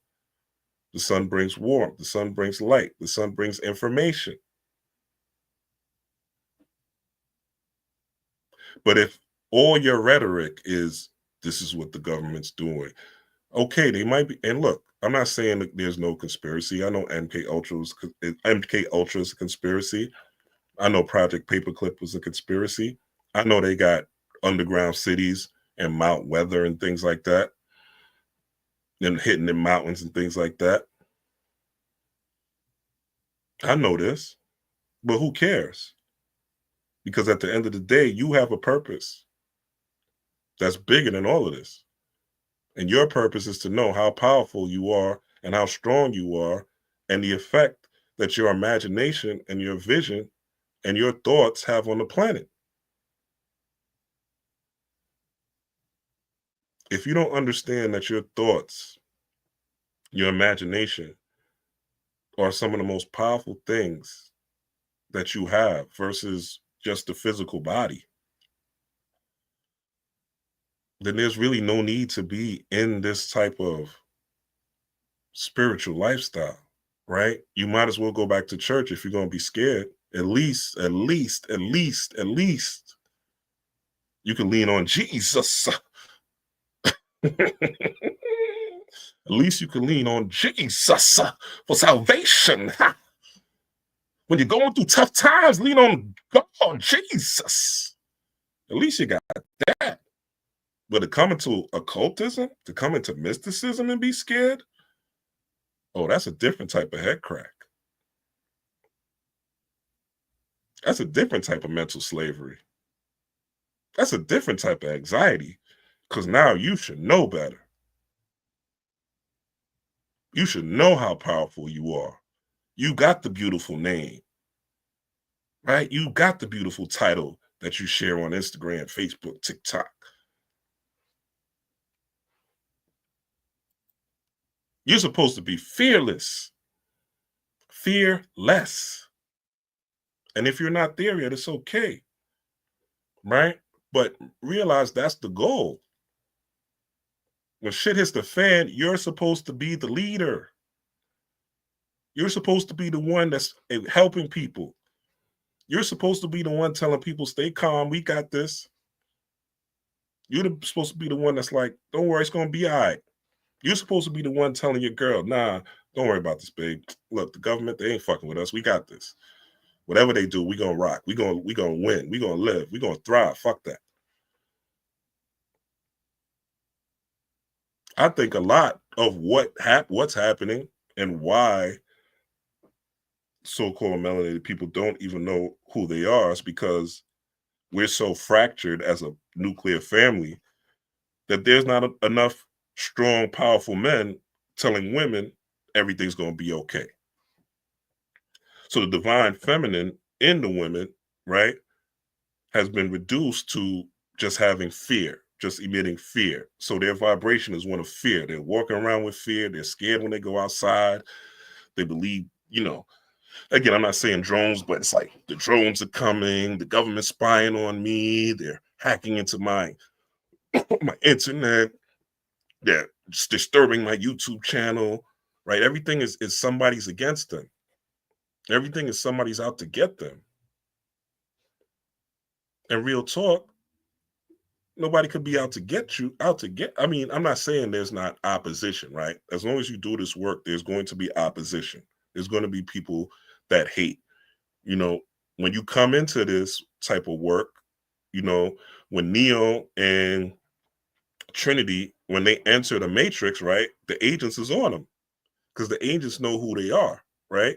The sun brings warmth. The sun brings light. The sun brings information. But if all your rhetoric is, this is what the government's doing, okay, they might be. And look, I'm not saying that there's no conspiracy. I know MK Ultra is a conspiracy. I know Project Paperclip was a conspiracy. I know they got underground cities and Mount Weather and things like that, and hitting in mountains and things like that. I know this, but who cares? Because at the end of the day, you have a purpose that's bigger than all of this. And your purpose is to know how powerful you are and how strong you are and the effect that your imagination and your vision and your thoughts have on the planet. If you don't understand that your thoughts, your imagination are some of the most powerful things that you have versus just the physical body, then there's really no need to be in this type of spiritual lifestyle, right? You might as well go back to church if you're going to be scared. At least, you can lean on Jesus. At least you can lean on Jesus for salvation. When you're going through tough times, lean on God, Jesus. At least you got that. But to come into occultism, to come into mysticism and be scared, oh, that's a different type of head crack. That's a different type of mental slavery. That's a different type of anxiety, because now you should know better. You should know how powerful you are. You got the beautiful name, right? You got the beautiful title that you share on Instagram, Facebook, TikTok. You're supposed to be fearless, fearless. And if you're not there yet, it's okay, right? But realize that's the goal. When shit hits the fan, you're supposed to be the leader. You're supposed to be the one that's helping people. You're supposed to be the one telling people, stay calm, we got this. You're supposed to be the one that's like, don't worry, it's going to be all right. You're supposed to be the one telling your girl, nah, don't worry about this, babe. Look, the government, they ain't fucking with us. We got this. Whatever they do, we gonna rock. We gonna win. We gonna live. We gonna thrive. Fuck that. I think a lot of what's happening and why so-called melanated people don't even know who they are is because we're so fractured as a nuclear family that there's not enough strong, powerful men telling women everything's going to be okay. So the divine feminine in the women, right, has been reduced to just having fear, just emitting fear. So their vibration is one of fear. They're walking around with fear. They're scared when they go outside. They believe, again, I'm not saying drones, but it's like the drones are coming, the government's spying on me, they're hacking into my internet, they're just disturbing my YouTube channel, right? Everything is somebody's against them. Everything is somebody's out to get them. And real talk, nobody could be out to get you, I mean, I'm not saying there's not opposition, right? As long as you do this work, there's going to be opposition. There's going to be people that hate. When you come into this type of work, when Neo and Trinity, when they enter the Matrix, right, the agents is on them because the agents know who they are, right?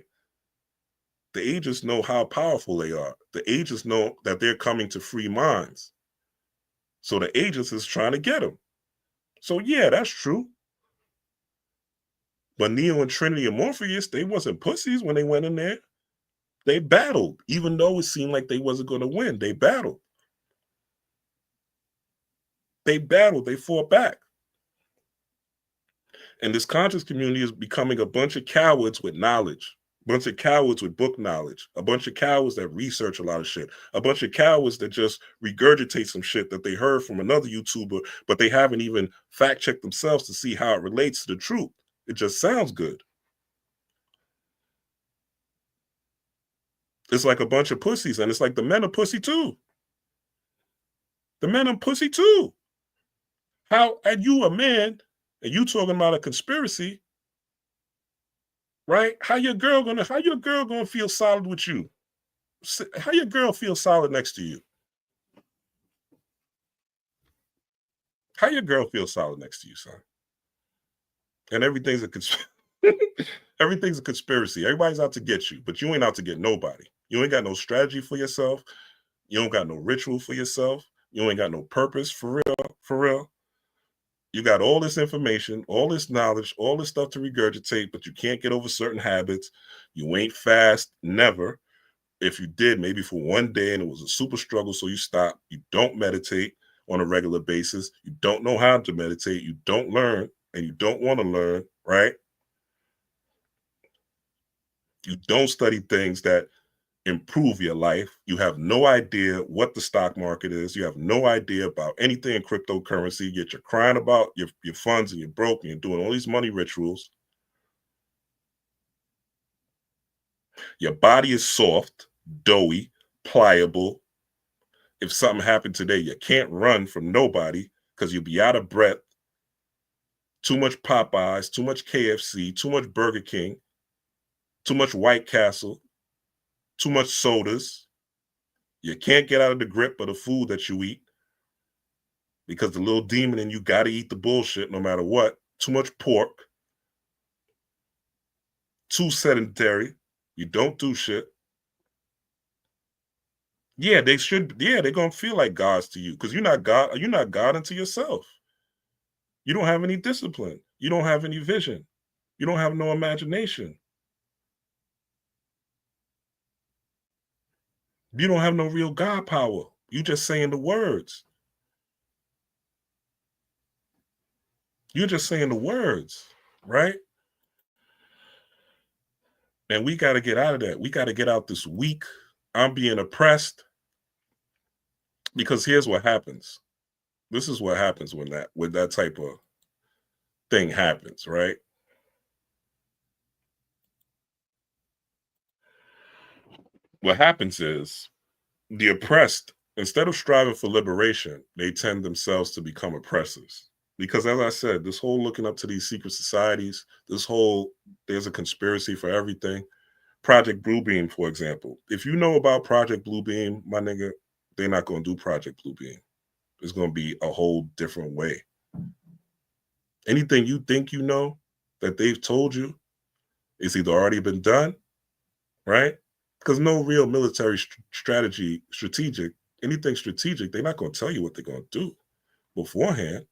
The agents know how powerful they are. The agents know that they're coming to free minds. So the agents is trying to get them. So yeah, that's true. But Neo and Trinity and Morpheus, they wasn't pussies when they went in there. They battled, even though it seemed like they wasn't going to win. They battled. They fought back. And this conscious community is becoming a bunch of cowards with knowledge, a bunch of cowards with book knowledge, a bunch of cowards that research a lot of shit, a bunch of cowards that just regurgitate some shit that they heard from another YouTuber, but they haven't even fact checked themselves to see how it relates to the truth. It just sounds good. It's like a bunch of pussies, and it's like the men are pussy too. The men are pussy too. How are you a man and you talking about a conspiracy, right? How your girl gonna feel solid with you? How your girl feel solid next to you? How your girl feel solid next to you, son? And everything's everything's a conspiracy. Everybody's out to get you, but you ain't out to get nobody. You ain't got no strategy for yourself. You don't got no ritual for yourself. You ain't got no purpose for real, for real. You got all this information, all this knowledge, all this stuff to regurgitate, but you can't get over certain habits. You ain't fast, never. If you did, maybe for one day and it was a super struggle, so you stop. You don't meditate on a regular basis. You don't know how to meditate. You don't learn, and you don't want to learn, right? You don't study things that improve your life. You have no idea what the stock market is. You have no idea about anything in cryptocurrency. Yet you're crying about your funds and you're broke and you're doing all these money rituals. Your body is soft, doughy, pliable. If something happened today, you can't run from nobody because you'll be out of breath. Too much Popeyes, too much KFC, too much Burger King, too much White Castle, too much sodas. You can't get out of the grip of the food that you eat because the little demon in you got to eat the bullshit no matter what. Too much pork. Too sedentary. You don't do shit. Yeah, they should. Yeah, they're gonna feel like gods to you because you're not God. You're not God unto yourself. You don't have any discipline. You don't have any vision. You don't have no imagination. You don't have no real God power. You just saying the words. You're just saying the words, right? And we got to get out of that. We got to get out this weak, I'm being oppressed. Because here's what happens. This is what happens when that type of thing happens, right? What happens is the oppressed, instead of striving for liberation, they tend themselves to become oppressors. Because as I said, this whole looking up to these secret societies, there's a conspiracy for everything. Project Bluebeam, for example. If you know about Project Bluebeam, my nigga, they're not going to do Project Bluebeam. It's going to be a whole different way. Anything you think you know that they've told you, it's either already been done, right? Because no real military anything strategic, they're not going to tell you what they're going to do beforehand.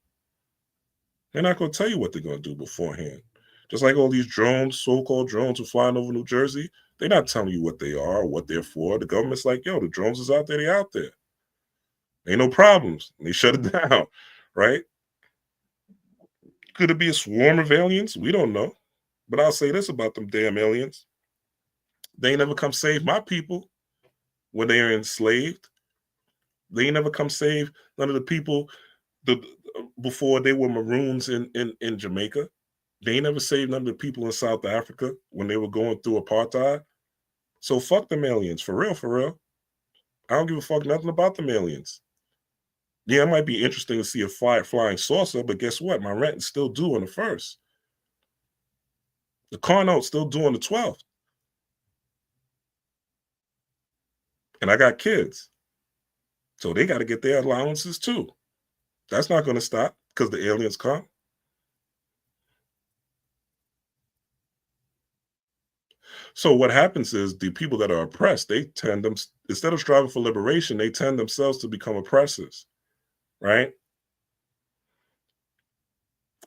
They're not going to tell you what they're going to do beforehand. Just like all these drones, so-called drones, are flying over New Jersey. They're not telling you what they are or what they're for. The government's like, yo, the drones is out there. They out there. Ain't no problems. And they shut it down, right? Could it be a swarm of aliens? We don't know. But I'll say this about them damn aliens. They ain't never come save my people when they are enslaved. They ain't never come save none of the people before they were maroons in Jamaica. They ain't never saved none of the people in South Africa when they were going through apartheid. So fuck them aliens, for real, for real. I don't give a fuck nothing about them aliens. Yeah, it might be interesting to see a flying saucer, but guess what? My rent is still due on the 1st. The car note's still due on the 12th. And I got kids. So they got to get their allowances too. That's not going to stop because the aliens come. So what happens is the people that are oppressed, instead of striving for liberation, they tend themselves to become oppressors, right?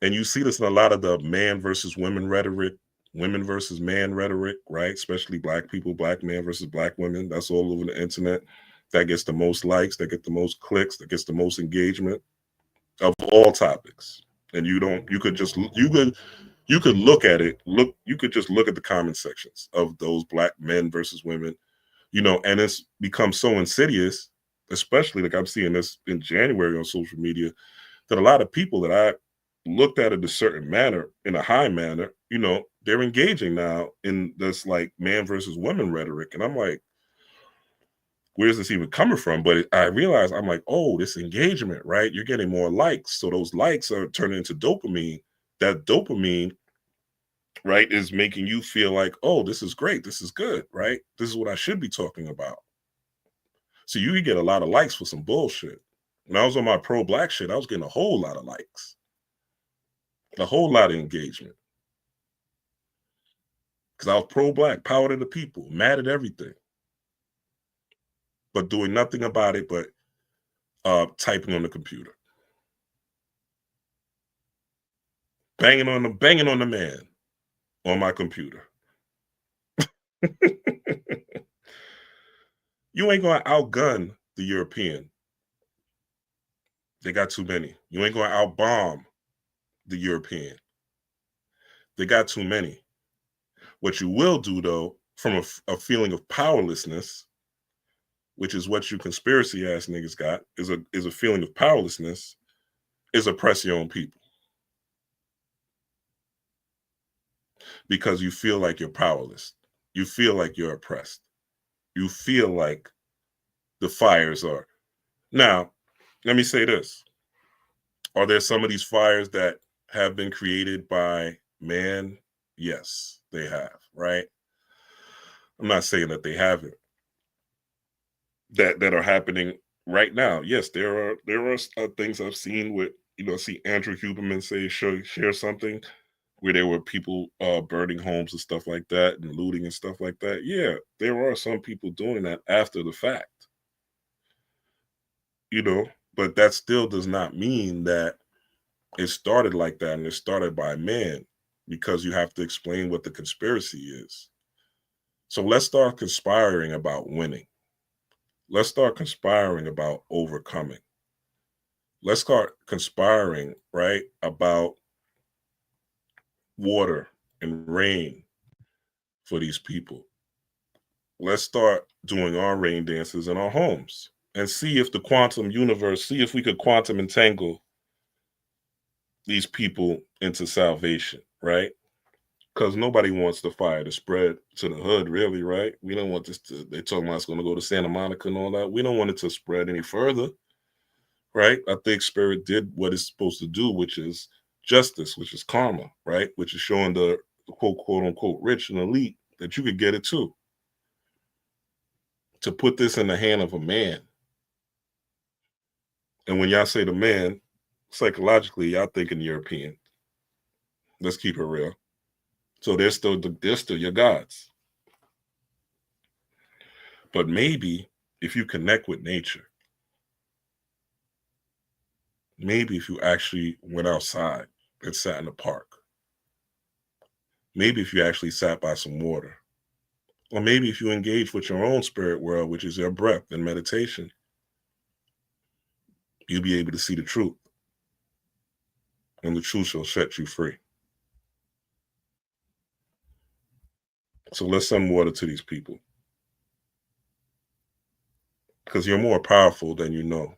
And you see this in a lot of the man versus women rhetoric, women versus man rhetoric, right? Especially black people, black men versus black women. That's all over the internet. That gets the most likes, that get the most clicks, that gets the most engagement of all topics. And you could look at it, you could just look at the comment sections of those black men versus women, and it's become so insidious, especially like I'm seeing this in January on social media, that a lot of people that I looked at it a certain manner, in a high manner, they're engaging now in this like man versus woman rhetoric. And I'm like, where's this even coming from? But I realized, I'm like, oh, this engagement, right? You're getting more likes. So those likes are turning into dopamine. That dopamine, right, is making you feel like, oh, this is great. This is good, right? This is what I should be talking about. So you can get a lot of likes for some bullshit. When I was on my pro-black shit, I was getting a whole lot of likes. A whole lot of engagement. Because I was pro-black, power to the people, mad at everything. But doing nothing about it but typing on the computer. Banging on the man on my computer. You ain't gonna outgun the European. They got too many. You ain't gonna outbomb the European. They got too many. What you will do, though, from a feeling of powerlessness, which is what you conspiracy ass niggas got, is a feeling of powerlessness, is oppress your own people. Because you feel like you're powerless. You feel like you're oppressed. You feel like the fires are. Now, let me say this. Are there some of these fires that have been created by man? Yes, they have, right? I'm not saying that they haven't. That are happening right now. Yes, there are things I've seen with, see Andrew Huberman share something where there were people burning homes and stuff like that and looting and stuff like that. Yeah, there are some people doing that after the fact. you know, but that still does not mean that it started like that and it started by man, because you have to explain what the conspiracy is. So let's start conspiring about winning. Let's start conspiring about overcoming. Let's start conspiring, right, about water and rain for these people. Let's start doing our rain dances in our homes and see if the quantum universe, see if we could quantum entangle these people into salvation, right? Because nobody wants the fire to spread to the hood, really, right? We don't want this to, they're talking about it's going to go to Santa Monica and all that. We don't want it to spread any further, right? I think spirit did what it's supposed to do, which is justice, which is karma, right? Which is showing the quote unquote rich and elite that you could get it too. To put this in the hand of a man. And when y'all say the man, psychologically, y'all thinking European. Let's keep it real. So they're still your gods. But maybe if you connect with nature, maybe if you actually went outside and sat in the park, maybe if you actually sat by some water, or maybe if you engage with your own spirit world, which is your breath and meditation, you'll be able to see the truth. And the truth shall set you free. So let's send water to these people. Because you're more powerful than you know.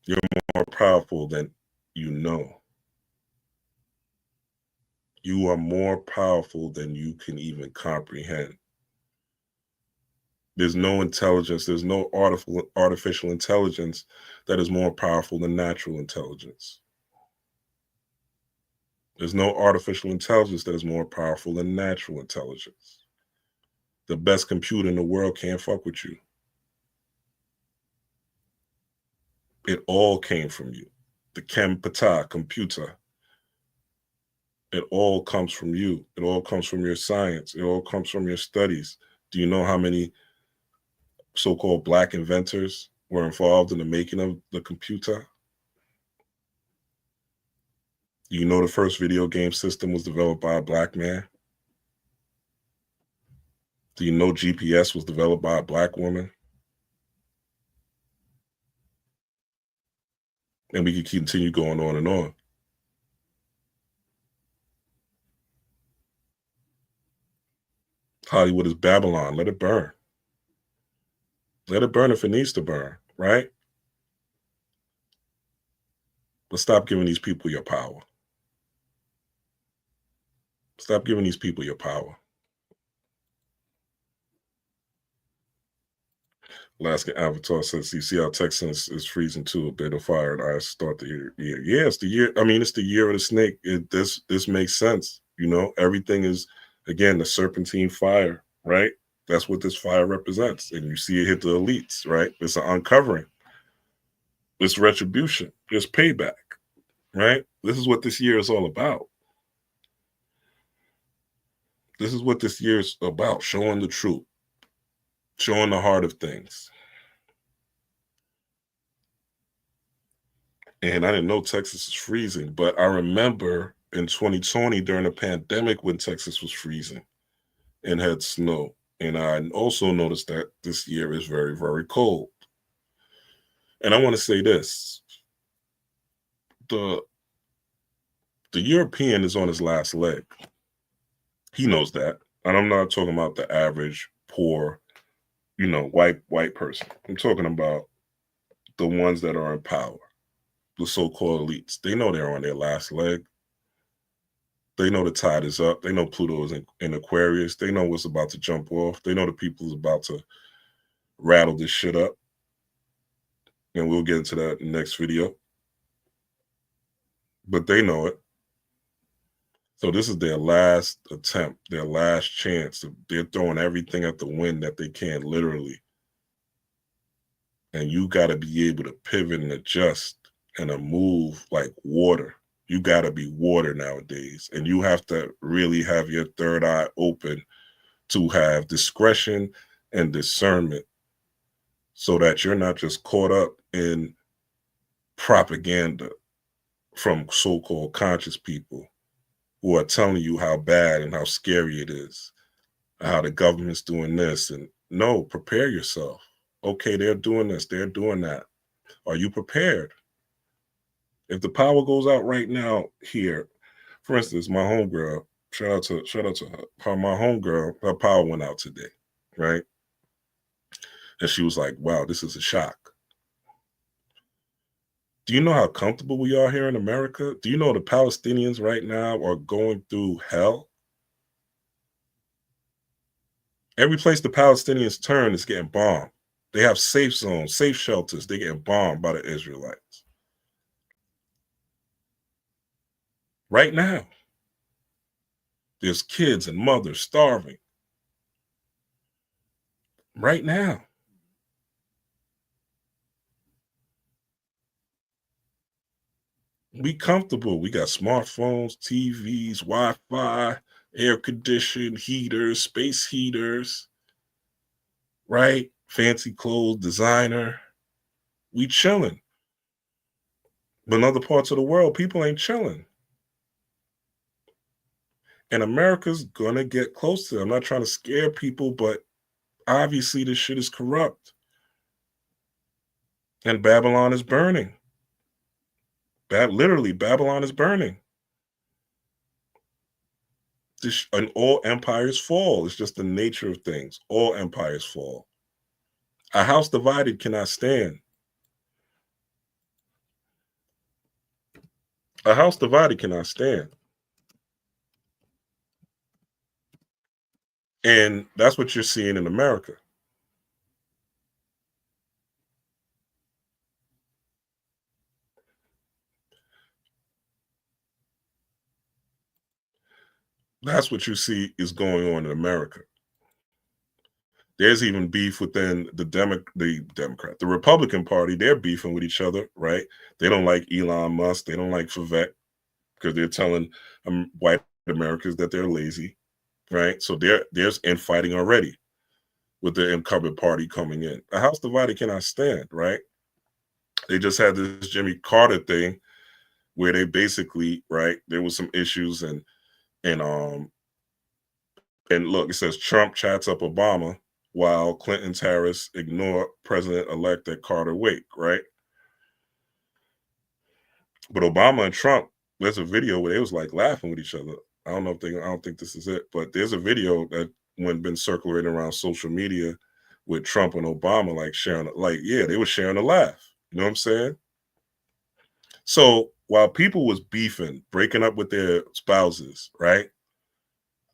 You're more powerful than you know. You are more powerful than you can even comprehend. There's no intelligence, there's no artificial intelligence that is more powerful than natural intelligence. There's no artificial intelligence that is more powerful than natural intelligence. The best computer in the world can't fuck with you. It all came from you. The computer. It all comes from you. It all comes from your science. It all comes from your studies. Do you know how many so-called Black inventors were involved in the making of the computer? Do you know the first video game system was developed by a Black man? Do you know GPS was developed by a Black woman? And we could continue going on and on. Hollywood is Babylon. Let it burn. Let it burn if it needs to burn, right? But stop giving these people your power. Stop giving these people your power. Alaska Avatar says, you see how Texas is freezing too, a bit of fire. I start the year. Yeah, it's the year. I mean, it's the year of the snake. This makes sense. You know, everything is, again, the serpentine fire, right? That's what this fire represents. And you see it hit the elites, right? It's an uncovering. It's retribution. It's payback, right? This is what this year is all about. This is what this year is about, showing the truth, showing the heart of things. And I didn't know Texas is freezing, but I remember in 2020 during the pandemic when Texas was freezing and had snow. And I also noticed that this year is very, very cold. And I want to say this. The European is on his last leg. He knows that. And I'm not talking about the average, poor, white person. I'm talking about the ones that are in power, the so-called elites. They know they're on their last leg. They know the tide is up. They know Pluto is in Aquarius. They know what's about to jump off. They know the people is about to rattle this shit up. And we'll get into that in the next video. But they know it. So this is their last attempt, their last chance. They're throwing everything at the wind that they can, literally. And you got to be able to pivot and adjust and move like water. You got to be water nowadays. And you have to really have your third eye open to have discretion and discernment so that you're not just caught up in propaganda from so-called conscious people who are telling you how bad and how scary it is, how the government's doing this. And no, prepare yourself. Okay, they're doing this, they're doing that. Are you prepared? If the power goes out right now here, for instance, my homegirl, shout out to her, my homegirl, her power went out today, right? And she was like, wow, this is a shock. Do you know how comfortable we are here in America? Do you know the Palestinians right now are going through hell? Every place the Palestinians turn is getting bombed. They have safe zones, safe shelters. They're getting bombed by the Israelites. Right now, there's kids and mothers starving. Right now. We comfortable. We got smartphones, TVs, Wi-Fi, air conditioned heaters, space heaters, right? Fancy clothes, designer. We chilling. But in other parts of the world, people ain't chilling. And America's gonna get close to it. I'm not trying to scare people, but obviously this shit is corrupt. And Babylon is burning. Literally, Babylon is burning. And all empires fall. It's just the nature of things. All empires fall. A house divided cannot stand. A house divided cannot stand. And that's what you're seeing in America. That's what you see is going on in America. There's even beef within the Republican Party. They're beefing with each other, right? They don't like Elon Musk. They don't like Vivek because they're telling white Americans that they're lazy, right? So there's infighting already with the incumbent party coming in. A house divided cannot stand, right? They just had this Jimmy Carter thing where they basically, right, there was some issues and look, it says Trump chats up Obama while Clinton's Harris ignore President-elect at Carter wake, right? But Obama and Trump, there's a video where they was like laughing with each other. I don't think this is it, but there's a video that been circulating around social media with Trump and Obama like sharing, like, yeah, they were sharing a laugh. You know what I'm saying? So while people was beefing, breaking up with their spouses, right?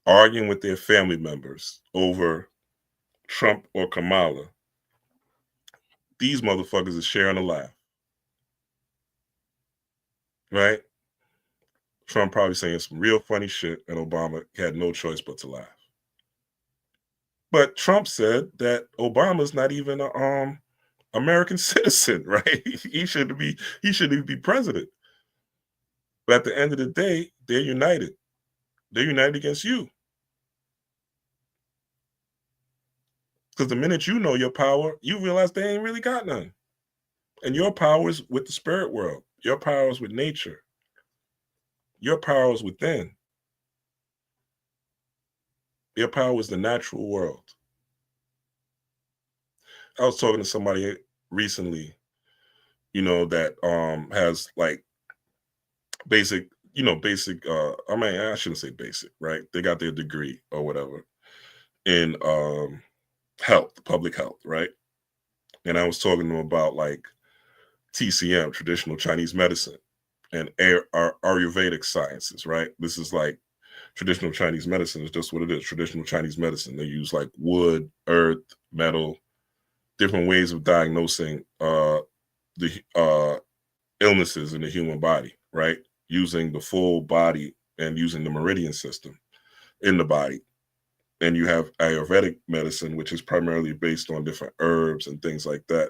Arguing with their family members over Trump or Kamala, these motherfuckers is sharing a laugh, right? Trump probably saying some real funny shit, and Obama had no choice but to laugh. But Trump said that Obama's not even a American citizen, right? He shouldn't even be president. But at the end of the day, they're united. They're united against you. Because the minute you know your power, you realize they ain't really got none. And your power is with the spirit world. Your power is with nature. Your power is within. Your power is the natural world. I was talking to somebody recently, that has like basic, I mean, I shouldn't say basic, right? They got their degree or whatever in public health, right? And I was talking to them about like TCM, traditional Chinese medicine, and Ayurvedic sciences, right? This is like traditional Chinese medicine is just what it is, traditional Chinese medicine. They use like wood, earth, metal, different ways of diagnosing the illnesses in the human body, right? Using the full body and using the meridian system in the body. And you have Ayurvedic medicine, which is primarily based on different herbs and things like that.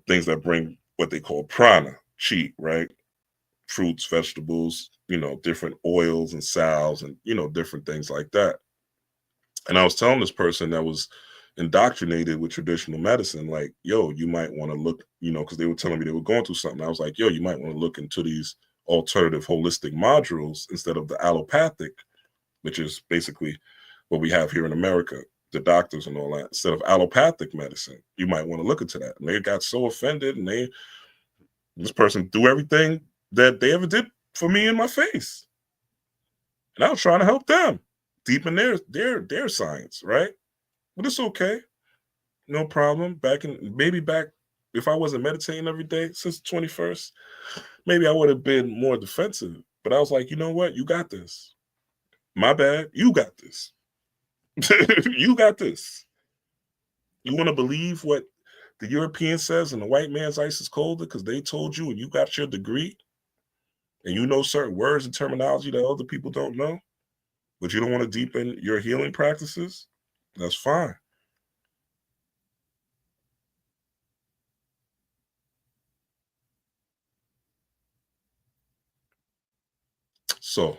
Things that bring what they call prana, chi, right? Fruits, vegetables, different oils and salves and, different things like that. And I was telling this person that was indoctrinated with traditional medicine, like, yo, you might want to look, because they were telling me they were going through something. I was like, yo, you might want to look into these alternative holistic modules instead of the allopathic, which is basically what we have here in America, the doctors and all that. Instead of allopathic medicine, you might want to look into that. And they got so offended, and this person threw everything that they ever did for me in my face. And I was trying to help them deepen their science, right? But it's okay. No problem. Back if I wasn't meditating every day since the 21st, maybe I would have been more defensive. But I was like, you know what? You got this. My bad. You got this. You got this. You want to believe what the European says and the white man's ice is colder because they told you and you got your degree and you know certain words and terminology that other people don't know, but you don't want to deepen your healing practices? That's fine. So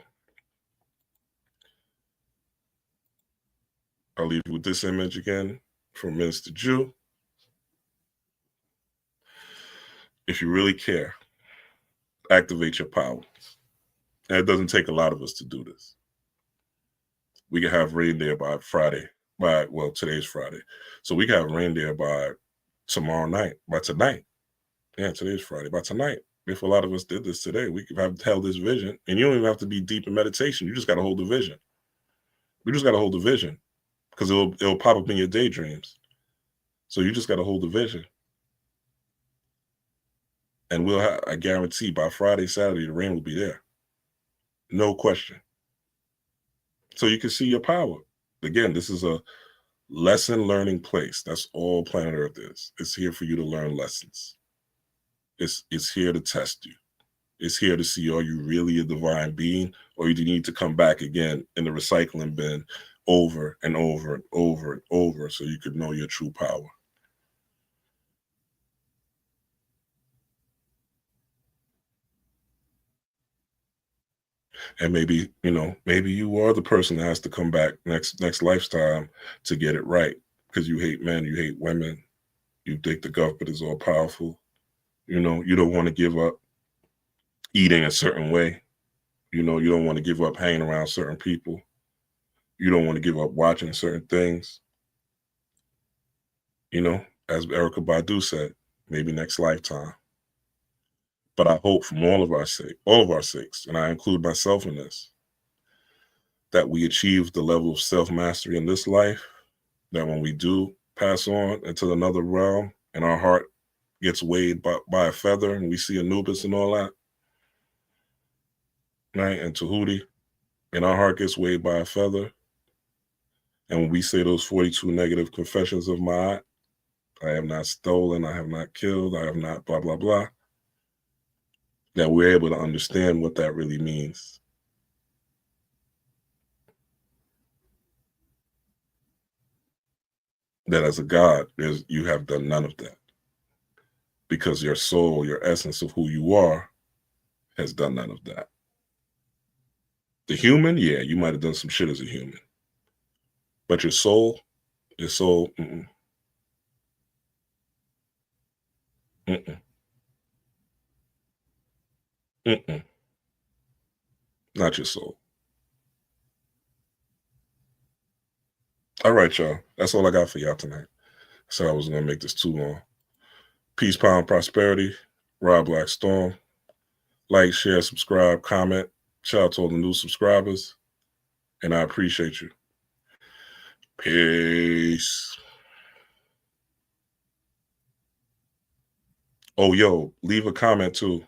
I'll leave you with this image again from Minister Jew. If you really care, activate your power. And it doesn't take a lot of us to do this. We can have rain there by Friday. Today's Friday. So we can have rain there by tomorrow night, by tonight. Yeah, today's Friday. By tonight, if a lot of us did this today, we could have held this vision. And you don't even have to be deep in meditation. You just got to hold the vision. We just got to hold the vision because it'll pop up in your daydreams. So you just got to hold the vision. And I guarantee by Friday, Saturday, the rain will be there. No question. So you can see your power. Again, this is a lesson learning place. That's all planet Earth is. It's here for you to learn lessons. It's here to test you. It's here to see, are you really a divine being, or you need to come back again in the recycling bin over and over and over and over so you could know your true power. And maybe you are the person that has to come back next lifetime to get it right, because you hate men, you hate women, you think the government is all powerful. You don't want to give up eating a certain way. You don't want to give up hanging around certain people. You don't want to give up watching certain things. As Erykah Badu said, maybe next lifetime. But I hope from all of our sakes, and I include myself in this, that we achieve the level of self-mastery in this life, that when we do pass on into another realm and our heart gets weighed by a feather and we see Anubis and all that, right, and Tahuti, and our heart gets weighed by a feather, and when we say those 42 negative confessions of Ma'at, I have not stolen, I have not killed, I have not blah, blah, blah, that we're able to understand what that really means. That as a God, you have done none of that. Because your soul, your essence of who you are, has done none of that. The human, yeah, you might have done some shit as a human. But your soul, mm-mm. Mm-mm. Mm-mm. Not your soul. All right, y'all. That's all I got for y'all tonight. So I was going to make this too long. Peace, power, and prosperity. Rob Black Storm. Like, share, subscribe, comment. Shout out to all the new subscribers. And I appreciate you. Peace. Oh, yo, leave a comment too.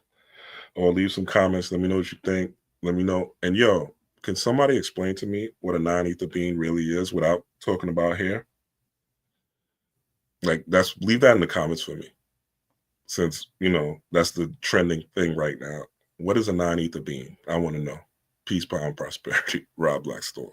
Or leave some comments. Let me know what you think. Let me know. And yo, can somebody explain to me what a non-ether being really is without talking about hair? Like, leave that in the comments for me. Since, that's the trending thing right now. What is a non-ether being? I want to know. Peace, power, and prosperity. Rob Black Storm.